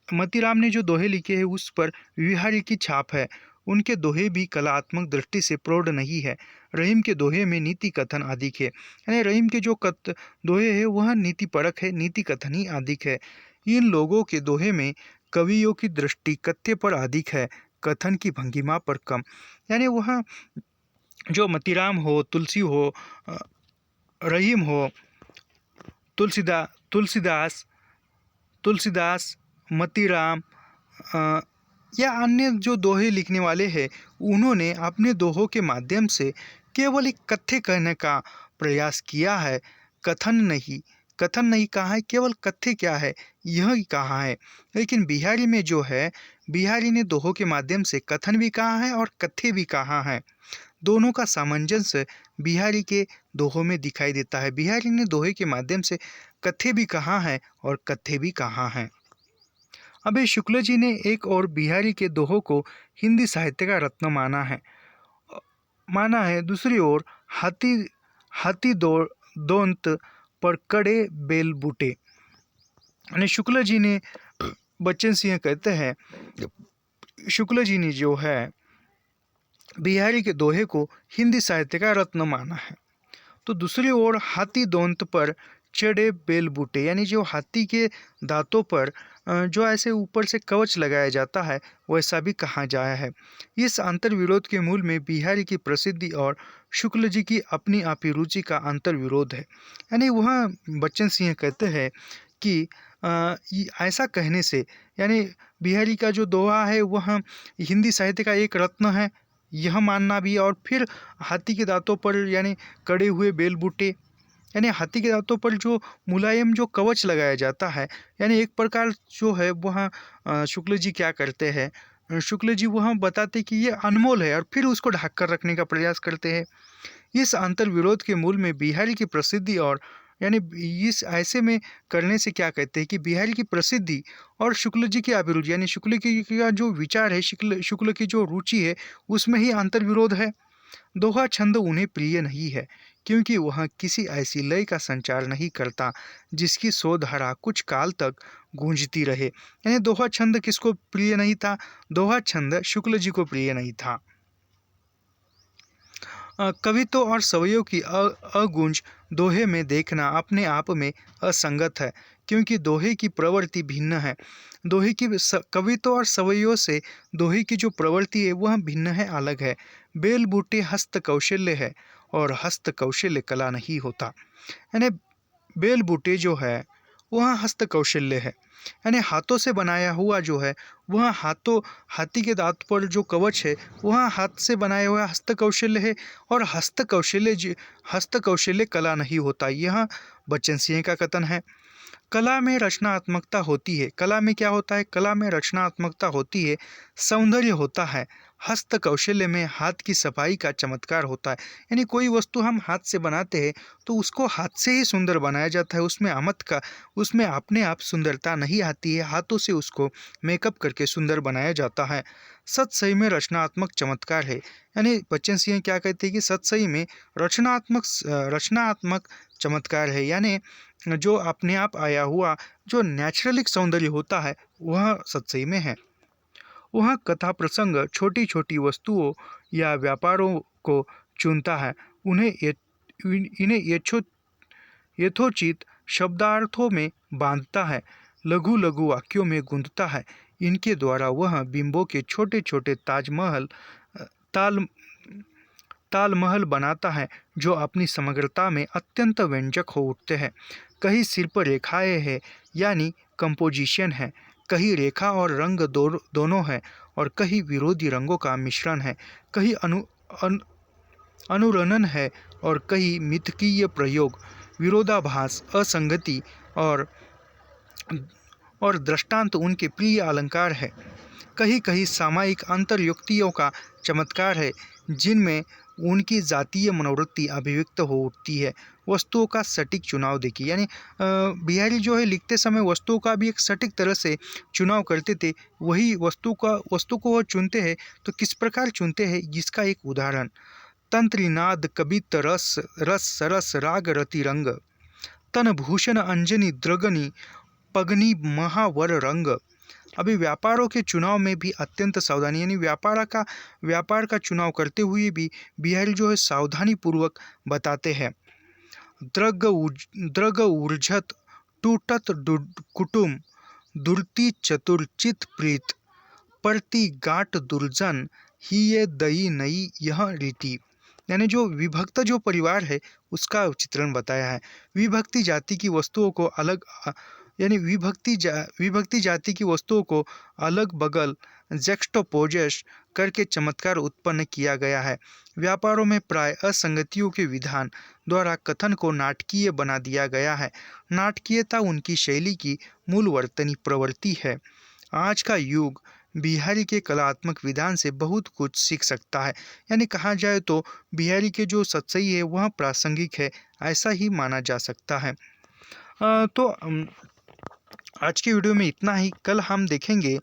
मतीराम ने जो दोहे लिखे हैं उस पर बिहारी की छाप है। उनके दोहे भी कलात्मक दृष्टि से प्रौढ़ नहीं है। रहीम के दोहे में नीति कथन अधिक है, यानी रहीम के जो दोहे है वह नीति परक है, नीति कथन ही अधिक है। इन लोगों के दोहे में कवियों की दृष्टि कथ्य पर अधिक है, कथन की भंगिमा पर कम। यानी वह जो मतीराम हो, तुलसी हो, रहीम हो, तुलसीदास, मतीराम या अन्य जो दोहे लिखने वाले हैं, उन्होंने अपने दोहों के माध्यम से केवल एक कथ्य कहने का प्रयास किया है, कथन नहीं कहा है, केवल कथ्य क्या है यह ही कहा है। लेकिन बिहारी में जो है, बिहारी ने दोहों के माध्यम से कथन भी कहा है और कथ्य भी कहा है। दोनों का सामंजस्य बिहारी के दोहों में दिखाई देता है। बिहारी ने दोहे के माध्यम से कथ्य भी कहा है और कथ्य भी कहा है। अभय शुक्ल जी ने एक और बिहारी के दोहों को हिंदी साहित्य का रत्न माना है। दूसरी ओर हाथी दोंत पर कड़े बेल बूटे, यानी शुक्ल जी ने, बच्चन सिंह कहते हैं, शुक्ल जी ने जो है बिहारी के दोहे को हिंदी साहित्य का रत्न माना है। तो दूसरी ओर हाथी दोंत पर चढ़े बेल बूटे, यानी जो हाथी के दांतों पर जो ऐसे ऊपर से कवच लगाया जाता है वैसा भी कहा जाया है। इस अंतर विरोध के मूल में बिहारी की प्रसिद्धि और शुक्ल जी की अपनी आप ही रुचि का अंतर विरोध है। यानी वह बच्चन सिंह कहते हैं कि ऐसा कहने से, यानी बिहारी का जो दोहा है वह हिंदी साहित्य का एक रत्न है, यह मानना भी, और फिर हाथी के दांतों पर यानी कड़े हुए बेल बूटे, यानी हाथी के दांतों पर जो मुलायम जो कवच लगाया जाता है, यानी एक प्रकार जो है वह शुक्ल जी क्या करते हैं, शुक्ल जी वह बताते कि ये अनमोल है और फिर उसको ढक कर रखने का प्रयास करते हैं। इस अंतर विरोध के मूल में बिहारी की प्रसिद्धि और, यानी इस ऐसे में करने से क्या कहते हैं कि बिहारी की प्रसिद्धि और शुक्ल जी की अभिरुचि, यानी शुक्ल की का जो विचार है, शुक्ल की जो रुचि है, उसमें ही अंतर विरोध है। दोहा छंद उन्हें प्रिय नहीं है क्योंकि वह किसी ऐसी लय का संचार नहीं करता जिसकी सोधारा कुछ काल तक गूंजती रहे। यानी दोहा छंद किसको प्रिय नहीं था? दोहा छंद शुक्ल जी को प्रिय नहीं था। कवित्व और सवैयों की अगुंज दोहे में देखना अपने आप में असंगत है क्योंकि दोहे की प्रवृत्ति भिन्न है। दोहे की कवित्व और सवैयों से दोहे की जो प्रवृत्ति है वह भिन्न है, अलग है। बेल बूटे हस्त कौशल्य है और हस्त कौशल्य कला नहीं होता। यानी बेल बूटे जो है वह हस्त कौशल्य है, यानी हाथों से बनाया हुआ जो है वह हाथी के दांत पर जो कवच है वह हाथ से बनाया हुआ हस्त कौशल्य है, और हस्त कौशल्य कला नहीं होता। यह बच्चन सिंह का कथन है। कला में रचनात्मकता होती है। कला में क्या होता है? कला में रचनात्मकता होती है, सौंदर्य होता है। हस्त कौशल्य में हाथ की सफाई का चमत्कार होता है। यानी कोई वस्तु हम हाथ से बनाते हैं तो उसको हाथ से ही सुंदर बनाया जाता है, उसमें अपने आप सुंदरता नहीं आती है, हाथों से उसको मेकअप करके सुंदर बनाया जाता है। सत सही में रचनात्मक चमत्कार है। यानी बच्चन सिंह क्या कहते हैं कि सत सही में रचनात्मक चमत्कार है, यानी जो अपने आप आया हुआ जो नेचुरलिक सौंदर्य होता है वह सत्सई में है। वह कथा प्रसंग छोटी छोटी वस्तुओं या व्यापारों को चुनता है, इन्हें यथोचित शब्दार्थों में बांधता है, लघु लघु वाक्यों में गूंथता है। इनके द्वारा वह बिंबों के छोटे छोटे तालमहल बनाता है जो अपनी समग्रता में अत्यंत व्यंजक हो उठते हैं। कहीं सिर पर रेखाएं हैं यानी कंपोजिशन है, कहीं रेखा और रंग दोनों है और कहीं विरोधी रंगों का मिश्रण है, कहीं अनुरणन है और कहीं मिथकीय प्रयोग, विरोधाभास, असंगति और दृष्टांत उनके प्रिय अलंकार है। कहीं कहीं सामायिक अंतर्युक्तियों का चमत्कार है जिनमें उनकी जातीय मनोवृत्ति अभिव्यक्त हो उठती है। वस्तुओं का सटीक चुनाव देखिए, यानी बिहारी जो है लिखते समय वस्तुओं का भी एक सटीक तरह से चुनाव करते थे। वही वस्तु को वह चुनते हैं तो किस प्रकार चुनते हैं, जिसका एक उदाहरण, तंत्रीनाद कबित रस सरस राग रति रंग, तन भूषण अंजनी द्रगनी पगनी महावर रंग, अभी व्यापारों के चुनाव में भी अत्यंत सावधानी, यानी व्यापार का चुनाव करते हुए भी बिहारी जो है सावधानी पूर्वक बताते हैं। द्रग ऊर्जत टूटत कुटुम दुर्ति चतुर चित प्रीत परति गाट दुर्जन ही ये दई नई यह रीति। यानी जो विभक्त जो परिवार है उसका चित्रण बताया है। विभक्ति जाति की वस्तुओं को अलग यानी विभक्ति जाति की वस्तुओं को अलग बगल जेक्स्टोपोजेस करके चमत्कार उत्पन्न किया गया है। व्यापारों में प्राय असंगतियों के विधान द्वारा कथन को नाटकीय बना दिया गया है। नाटकीयता उनकी शैली की मूल वर्तनी प्रवृत्ति है। आज का युग बिहारी के कलात्मक विधान से बहुत कुछ सीख सकता है। यानी कहा जाए तो बिहारी के जो सत्सई है वह प्रासंगिक है, ऐसा ही माना जा सकता है। तो आज की वीडियो में इतना ही। कल हम देखेंगे,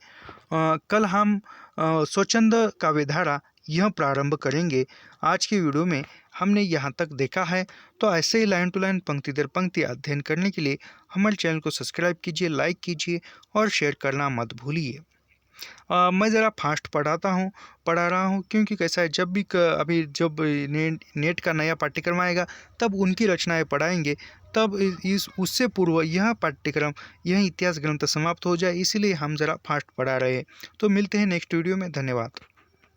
कल हम स्वच्छंद काव्यधारा यह प्रारंभ करेंगे। आज की वीडियो में हमने यहाँ तक देखा है। तो ऐसे ही लाइन टू लाइन पंक्ति दर पंक्ति अध्ययन करने के लिए हमारे चैनल को सब्सक्राइब कीजिए, लाइक कीजिए और शेयर करना मत भूलिए। मैं ज़रा फास्ट पढ़ा रहा हूँ क्योंकि कैसा है, जब भी अभी जब नेट का नया पाठ्यक्रम आएगा तब उनकी रचनाएं पढ़ाएंगे, तब इस उससे पूर्व यह पाठ्यक्रम, यह इतिहास ग्रंथ समाप्त हो जाए, इसीलिए हम ज़रा फास्ट पढ़ा रहे हैं। तो मिलते हैं नेक्स्ट वीडियो में। धन्यवाद।